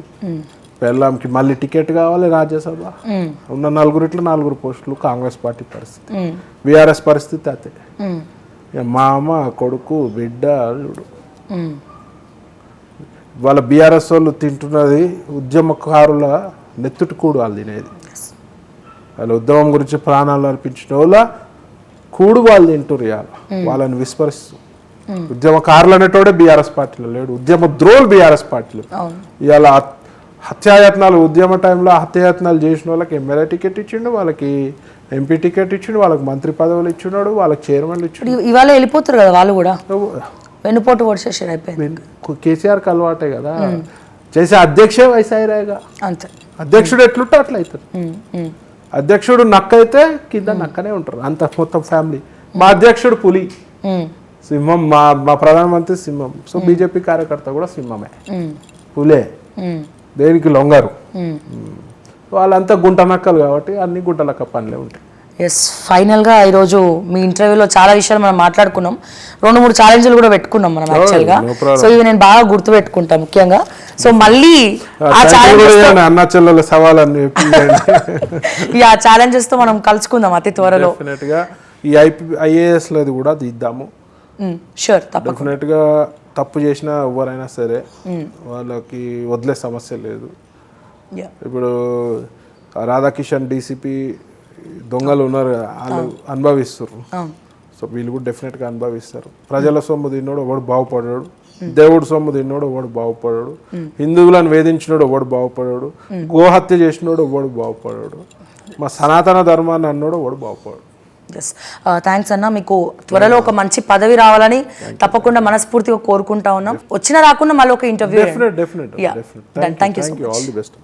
పెళ్ళాంకి మళ్ళీ టికెట్ కావాలి రాజ్యసభ. ఉన్న 4 పోస్టులు కాంగ్రెస్ పార్టీ పరిస్థితి. బీఆర్ఎస్ పరిస్థితి అదే. మామ, కొడుకు, బిడ్డ, అల్లుడు. వాళ్ళ బీఆర్ఎస్ వాళ్ళు తింటున్నది ఉద్యమకారుల నెత్తుటి కూడు వాళ్ళు తినేది. వాళ్ళ ఉద్యమం గురించి ప్రాణాలు అర్పించిన వాళ్ళ కూడు వాళ్ళు తింటురు. వాళ్ళని విస్మరిస్తూ ఉద్యమకారులు అనేటోడే బీఆర్ఎస్ పార్టీలో లేడు, ఉద్యమ ద్రోహులు బీఆర్ఎస్ పార్టీలో. ఇవాళ హత్యాయత్నాలు, ఉద్యమ టైంలో హత్యాయత్నాలు చేసిన వాళ్ళకి ఎమ్మెల్యే టికెట్ ఇచ్చిండు, వాళ్ళకి ఎంపీ టికెట్ ఇచ్చిండు, వాళ్ళకి మంత్రి పదవులు ఇచ్చున్నాడు, వాళ్ళకి చైర్మన్లు ఇచ్చిండు. ఇవాళ వెళ్ళిపోతారు కదా వాళ్ళు కూడా, వెన్నుపోటు పొడిచేసారు, అయిపోయింది. కేసీఆర్కి అలవాటే కదా చేసే అధ్యక్షే వైసాయిరాగా, అంతే. అధ్యక్షుడు ఎట్లుంటే అట్లా అవుతుంది. అధ్యక్షుడు నక్క అయితే కింద నక్కనే ఉంటారు అంత మొత్తం ఫ్యామిలీ. మా అధ్యక్షుడు పులి, సింహం, మా ప్రధానమంత్రి సింహం. సో బీజేపీ కార్యకర్త కూడా సింహమే, పులే, దేనికి లొంగారు. వాళ్ళంతా గుంట నక్కలు కాబట్టి అన్ని గుంట నక్క పనులే ఉంటాయి. ఎస్, ఫైనల్గా ఈరోజు మీ ఇంటర్వ్యూలో చాలా విషయాలు మనం మాట్లాడుకున్నాం. 2-3 ఛాలెంజ్లు కూడా పెట్టుకున్నాం మనం యాక్చువల్గా. సో ఇవి నేను బాగా గుర్తు పెట్టుకుంటాను ముఖ్యంగా. సో మళ్ళీ ఆ అన్నాచెల్లెల సవాలన్నీ ఈ ఆ ఛాలెంజెస్తో మనం కలుసుకుందాం అతి త్వరలో. డెఫినెట్గా ఈ ఐఏఎస్లది కూడా తీద్దాము. షూర్, తప్పకుండా. డెఫినెట్గా తప్పు చేసిన ఎవరైనా సరే వాళ్ళకి వదిలే సమస్య లేదు. ఇప్పుడు రాధాకిషన్ డీసీపీ దొంగలు ఉన్నారు, వాళ్ళు అనుభవిస్తారు. సో వీళ్ళు కూడా డెఫినెట్గా అనుభవిస్తారు. ప్రజల సొమ్ము తిన్నోడు ఒకడు బాగుపడాడు, దేవుడు సొమ్ము తిన్నోడు ఒకడు బాగుపడాడు, హిందువులను వేధించినోడు ఒకడు బాగుపడాడు, గోహత్య చేసినోడు ఒకడు బాగుపడాడు, మా సనాతన ధర్మాన్ని అన్నోడు ఒకడు బాగుపడాడు. ఎస్, థ్యాంక్స్ అన్న. మీకు త్వరలో ఒక మంచి పదవి రావాలని తప్పకుండా మనస్ఫూర్తిగా కోరుకుంటా ఉన్నాం. వచ్చినా రాకుండా మళ్ళీ ఒక interview. Definite. Thank you so much. All the best.